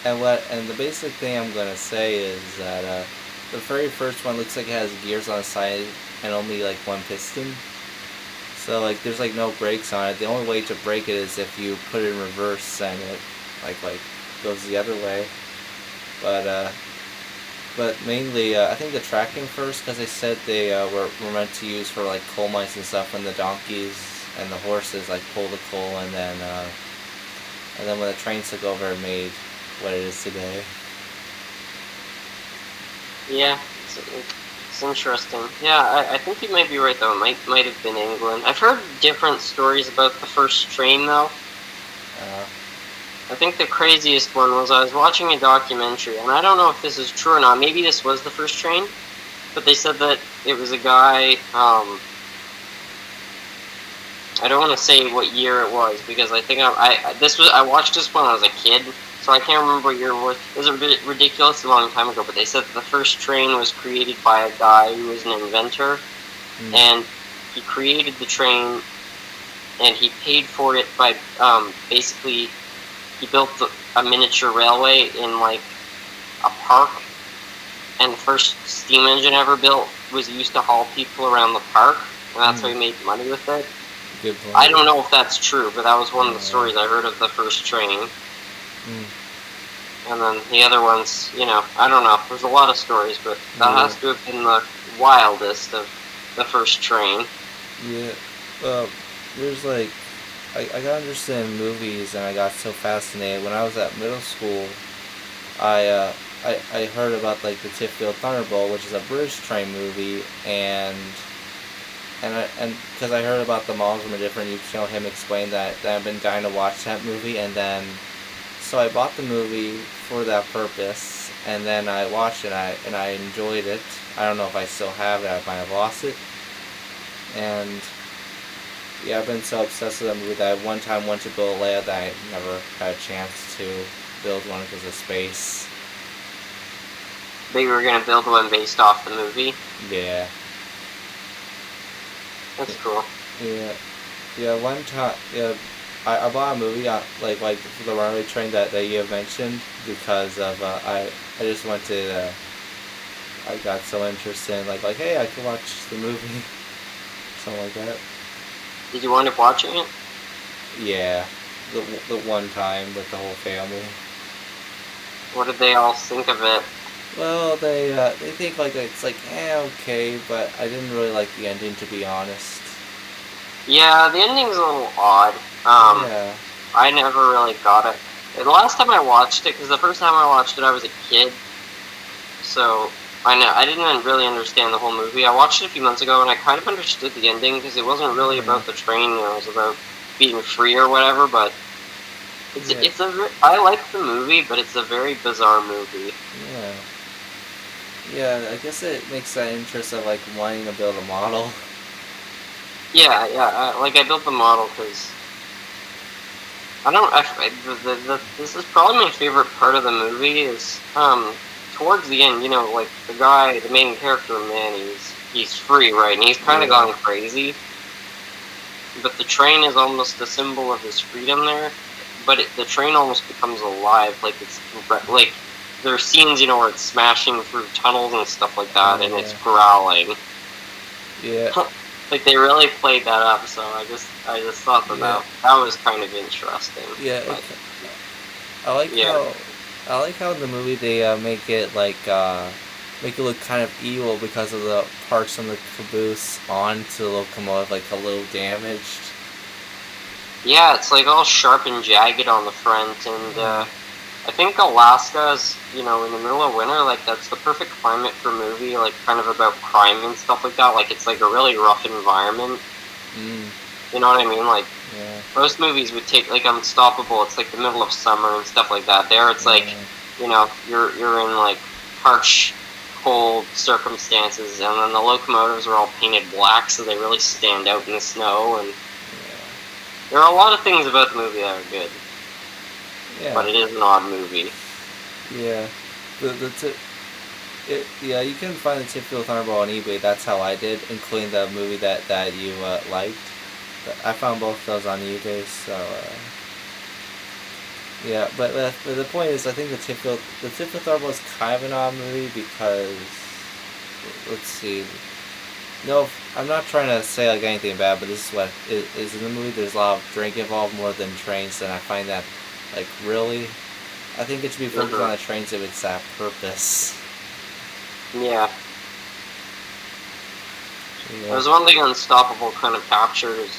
And the basic thing I'm gonna say is that the very first one looks like it has gears on the side and only like one piston. So like there's like no brakes on it. The only way to brake it is if you put it in reverse and it like goes the other way. But mainly I think the tracking first, because they said they were meant to use for like coal mines and stuff, when the donkeys and the horses like pull the coal, and then when the trains took over, it made what it is today. Yeah, it's interesting. Yeah, I think you might be right though. It might have been England. I've heard different stories about the first train though. I think the craziest one was I was watching a documentary, and I don't know if this is true or not. Maybe this was the first train, but they said that it was a guy. I don't want to say what year it was because I think I watched this when I was a kid, so I can't remember what year it was. It was a bit ridiculous, a long time ago. But they said that the first train was created by a guy who was an inventor, and he created the train, and he paid for it by basically. he built a miniature railway in like a park, and the first steam engine ever built was used to haul people around the park, and that's how he made money with it. Good point. I don't know if that's true, but that was one of the stories I heard of the first train. And then the other ones, I don't know. There's a lot of stories, but that has to have been the wildest of the first train. Yeah. There's like, I got interested in movies, and I got so fascinated. When I was at middle school, I heard about like the Tifffield Thunderbolt, which is a British train movie, and because I heard about the models from a different YouTube channel, him explain that I've been dying to watch that movie, and then so I bought the movie for that purpose, and then I watched it, and I enjoyed it. I don't know if I still have it. I might have lost it, and yeah, I've been so obsessed with that movie that I one time went to build a layout that I never had a chance to build one because of space. But you were gonna build one based off the movie? Yeah. That's cool. Yeah. One time, I bought a movie like the runaway train that you have mentioned because of I just went to I got so interested in like hey, I can watch the movie, something like that. Did you wind up watching it? Yeah, the one time with the whole family. What did they all think of it? Well, they think like it's like okay, but I didn't really like the ending, to be honest. Yeah, the ending's a little odd. Yeah. I never really got it. The last time I watched it, because the first time I watched it I was a kid, so I didn't really understand the whole movie. I watched it a few months ago, and I kind of understood the ending, because it wasn't really about the train, it was about being free or whatever, but I like the movie, but it's a very bizarre movie. Yeah, I guess it makes that interest of like wanting to build a model. Yeah, I built the model because this is probably my favorite part of the movie is towards the end, like the guy, the main character, man, he's free, right, and he's kind of gone crazy, but the train is almost a symbol of his freedom there, but the train almost becomes alive, like it's like there are scenes, where it's smashing through tunnels and stuff like that, and it's growling. Yeah. Like they really played that up, so I just thought that was kind of interesting. Yeah. I like how in the movie they make it like make it look kind of evil because of the parts on the caboose onto the locomotive, like a little damaged. Yeah, it's like all sharp and jagged on the front, and I think Alaska's, in the middle of winter, like that's the perfect climate for a movie, like kind of about crime and stuff like that. Like it's like a really rough environment. You know what I mean? Like most movies would take like Unstoppable. It's like the middle of summer and stuff like that. There, it's like you're in like harsh, cold circumstances, and then the locomotives are all painted black, so they really stand out in the snow. And there are a lot of things about the movie that are good. Yeah. But it is an odd movie. Yeah. You can find the Tifffield Thunderbolt on eBay. That's how I did, including the movie that you liked. I found both of those on eBay, so yeah. But the point is, I think the Tifffield Thunderbolt is kind of an odd movie because let's see. No, I'm not trying to say like anything bad, but this is what is in the movie. There's a lot of drink involved more than trains, and I find that like really, I think it should be focused on the trains if it's that purpose. Yeah. There's one thing Unstoppable kind of captured is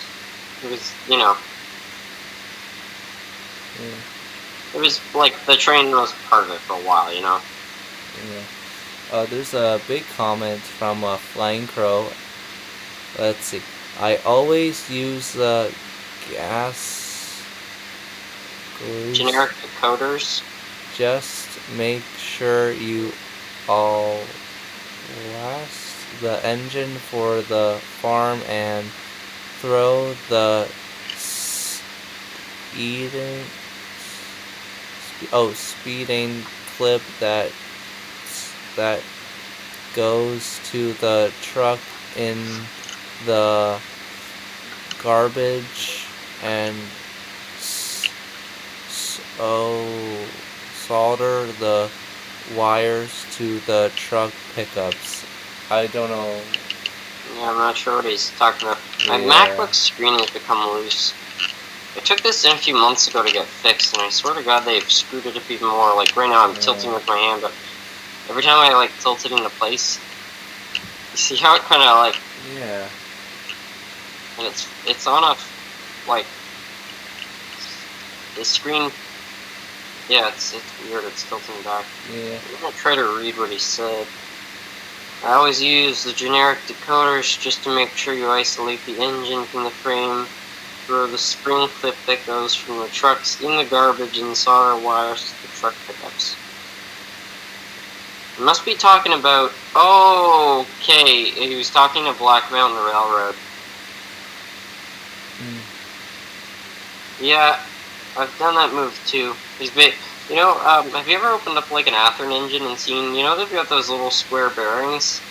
it was it was like the train was part of it for a while, Yeah. There's a big comment from Flying Crow. Let's see. I always use the gas. Generic decoders. Just make sure you all last the engine for the farm and throw the speeding clip that goes to the truck in the garbage and Oh, solder the wires to the truck pickups. I don't know. Yeah, I'm not sure what he's talking about. My Yeah. MacBook screen has become loose. I took this in a few months ago to get fixed, and I swear to God they've screwed it up even more. Like right now I'm tilting with my hand, but every time I like tilt it into place, you see how it kind of like... Yeah. And it's on a, like, the screen... Yeah, it's weird, it's tilting back. Yeah. I'm gonna try to read what he said. I always use the generic decoders just to make sure you isolate the engine from the frame. Throw the spring clip that goes from the trucks in the garbage and solder wires to the truck pickups. You must be talking about... Oh, okay. He was talking to Black Mountain Railroad. Yeah, I've done that move too. You know, have you ever opened up like an Athearn engine and seen, you know, they've got those little square bearings?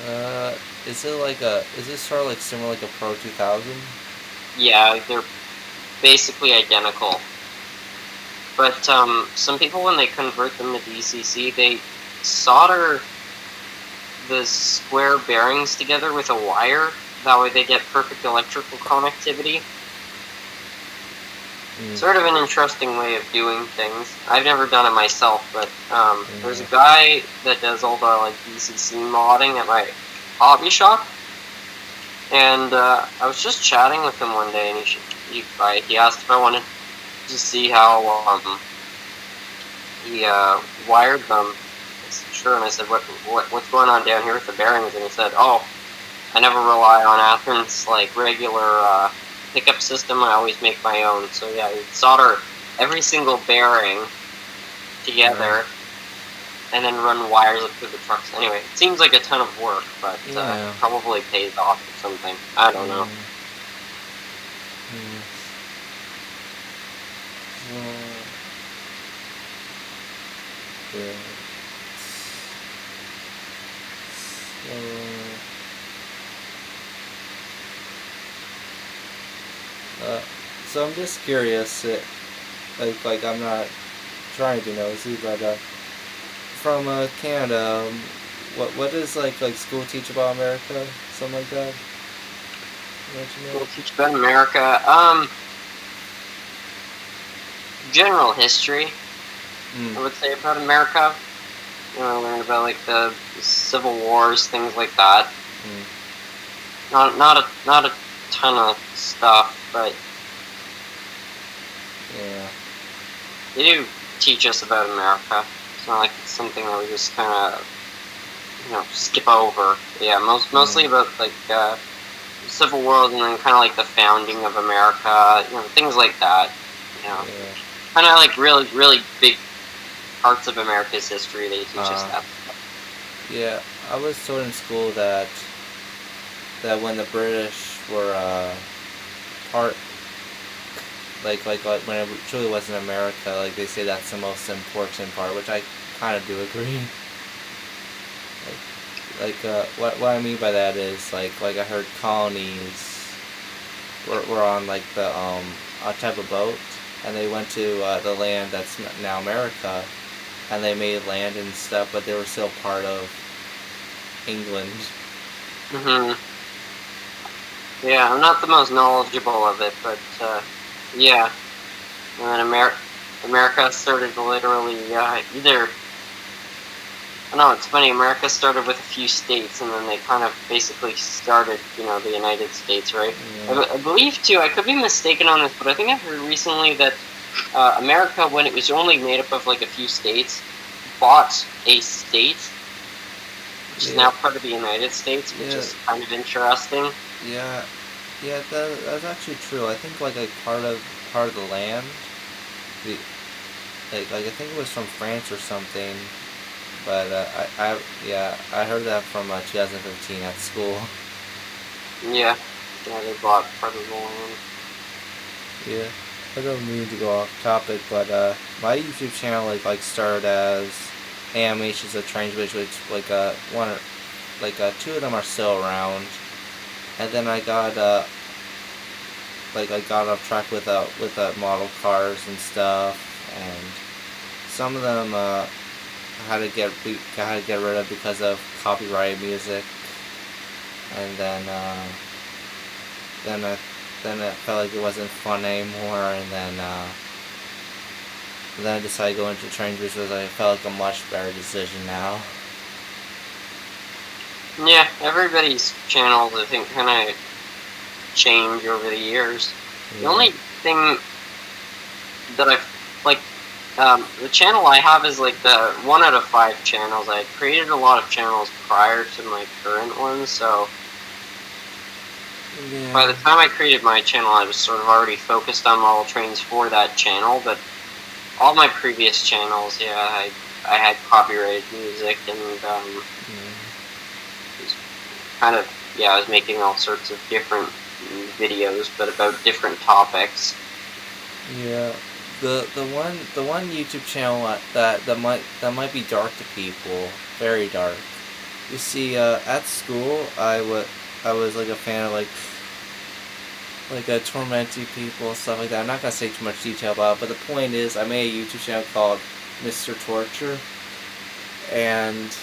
Is it sort of like similar like a Pro 2000? Yeah, they're basically identical. But some people, when they convert them to DCC, they solder the square bearings together with a wire. That way they get perfect electrical connectivity. Sort of an interesting way of doing things. I've never done it myself, but there's a guy that does all the like DCC modding at my hobby shop, and I was just chatting with him one day, and he asked if I wanted to see how he wired them. I said, sure, and I said, what's going on down here with the bearings? And he said, oh, I never rely on Athearn's like regular pickup system. I always make my own. So yeah, you solder every single bearing together and then run wires up through the trucks. Anyway, it seems like a ton of work, but probably pays off or something. I don't know. So I'm just curious, like I'm not trying to be nosy, but from Canada, what does like school teach about America, something like that? School teach about America, general history. I would say about America. You know, learn about like the Civil Wars, things like that. Not a ton of stuff, but yeah, they do teach us about America. It's not like it's something that we just kind of skip over. Yeah, mostly about like Civil War and then kind of like the founding of America. You know, things like that. You know, kind of like really big parts of America's history. They teach us that. Yeah, I was told in school that when the British were part, like when it truly wasn't America, like they say that's the most important part, which I kind of do agree. What I mean by that is like I heard colonies were on like the a type of boat, and they went to the land that's now America, and they made land and stuff, but they were still part of England. Yeah, I'm not the most knowledgeable of it, but yeah. And then America started literally either... I know, it's funny, America started with a few states, and then they kind of basically started, the United States, right? Yeah. I believe, too, I could be mistaken on this, but I think I've heard recently that America, when it was only made up of, like, a few states, bought a state, which is now part of the United States, which is kind of interesting. Yeah, that's actually true. I think like part of the land, like I think it was from France or something, but I heard that from 2015 at school. Yeah, they bought part of the land. Yeah, I don't mean to go off topic, but my YouTube channel like started as animations of trains, which like two of them are still around. And then I got I got off track with model cars and stuff, and some of them I had to get rid of because of copyrighted music, and then it felt like it wasn't fun anymore, and then I decided to go into trains, which was, I felt like, a much better decision now. Yeah, everybody's channels, I think, kind of change over the years. Yeah. The only thing that the channel I have is like the 1 out of 5 channels. I created a lot of channels prior to my current one, so by the time I created my channel, I was sort of already focused on model trains for that channel, but all my previous channels, I had copyrighted music, and kind of, I was making all sorts of different videos, but about different topics. Yeah, the one YouTube channel that might be dark to people, very dark. You see, at school, I was like a fan of like tormenting people and stuff like that. I'm not gonna say too much detail about it, but the point is, I made a YouTube channel called Mr. Torture, and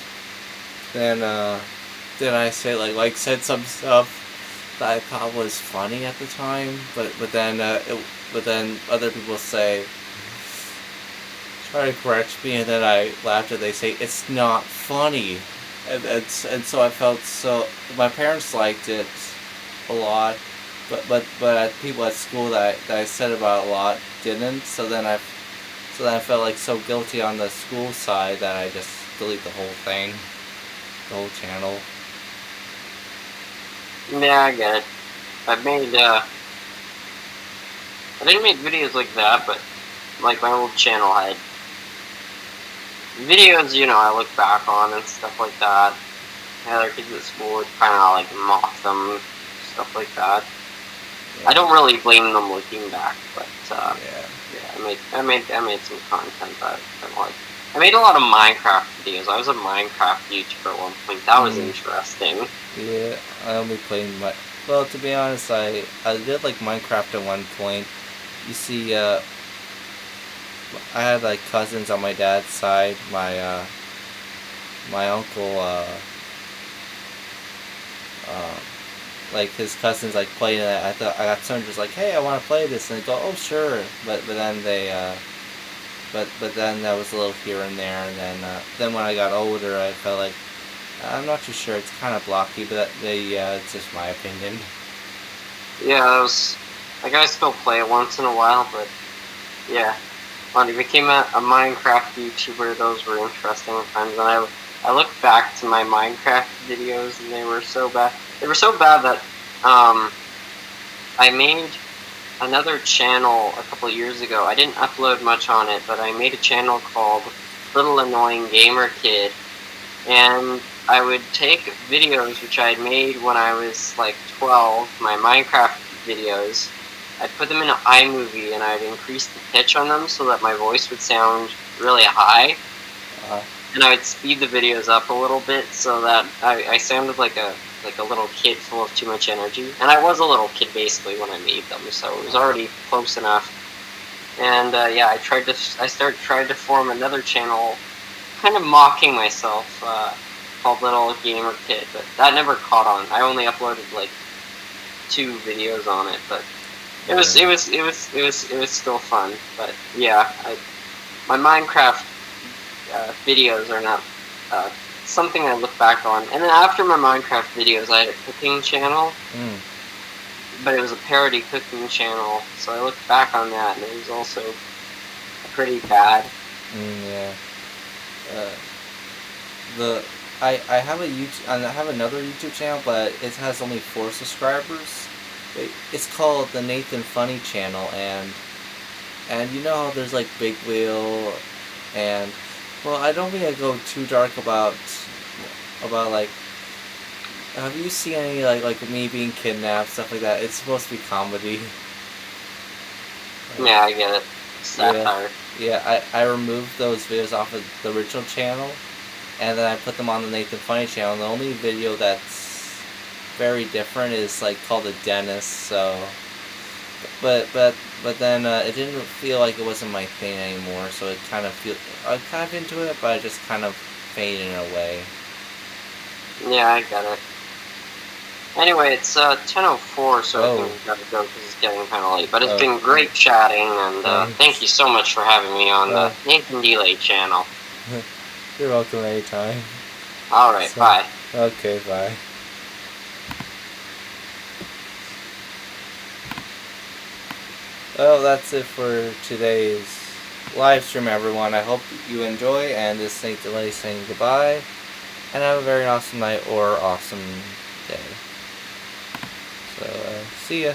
then I said some stuff that I thought was funny at the time, but then other people try to correct me, and then I laughed and they say it's not funny, and so I felt so. My parents liked it a lot, but people at school that I said about a lot didn't. So then I felt like so guilty on the school side that I just delete the whole thing, the whole channel. Yeah, I get it. I didn't make videos like that, but like my old channel had videos, I look back on and stuff like that. Other kids at school would kind of like mock them, stuff like that. Yeah. I don't really blame them looking back, but I made some content that I like. I made a lot of Minecraft videos. I was a Minecraft YouTuber at one point. That was interesting. Yeah, I only played well, to be honest, I did like Minecraft at one point. You see, I had like cousins on my dad's side. My uncle, like his cousins like playing it. I got some just like, hey, I want to play this, and they go, oh sure, but then they but then that was a little here and there, and then when I got older, I felt like, I'm not too sure, it's kind of blocky, but it's just my opinion. Yeah, I still play it once in a while, but yeah, when I became a Minecraft YouTuber, those were interesting times, and I look back to my Minecraft videos, and they were so bad. They were so bad that I made another channel a couple of years ago. I didn't upload much on it, but I made a channel called Little Annoying Gamer Kid, and I would take videos which I had made when I was like 12, my Minecraft videos. I'd put them in iMovie, and I'd increase the pitch on them so that my voice would sound really high. And I would speed the videos up a little bit so that I sounded like a little kid full of too much energy. And I was a little kid basically when I made them, so it was already close enough. And I tried to form another channel, kind of mocking myself, called Little Gamer Kid, but that never caught on. I only uploaded like 2 videos on it, but it was still fun. But yeah, my Minecraft videos are not something I look back on. And then after my Minecraft videos, I had a cooking channel, but it was a parody cooking channel. So I looked back on that, and it was also pretty bad. Yeah. I have I have another YouTube channel, but it has only 4 subscribers. It's called the Nathan Funny Channel, and you know how there's like Big Wheel, and well, I don't think I go too dark about like. Have you seen any like me being kidnapped, stuff like that? It's supposed to be comedy. Yeah, I get it. Satire. Yeah, I removed those videos off of the original channel, and then I put them on the Nathan Funny Channel. And the only video that's very different is like called The Dentist. So but then it didn't feel like it wasn't my thing anymore. So I was kind of into it, but I just kind of faded away. Yeah, I get it. Anyway, it's 10:04, so I think we've got to go because it's getting kind of late. But it's been great chatting, and thank you so much for having me on the Nathan Delay channel. You're welcome anytime. All right, bye. Okay, bye. Well, that's it for today's live stream, everyone. I hope you enjoy, and this is Nate Delay saying goodbye, and have a very awesome night or awesome day. So, see ya.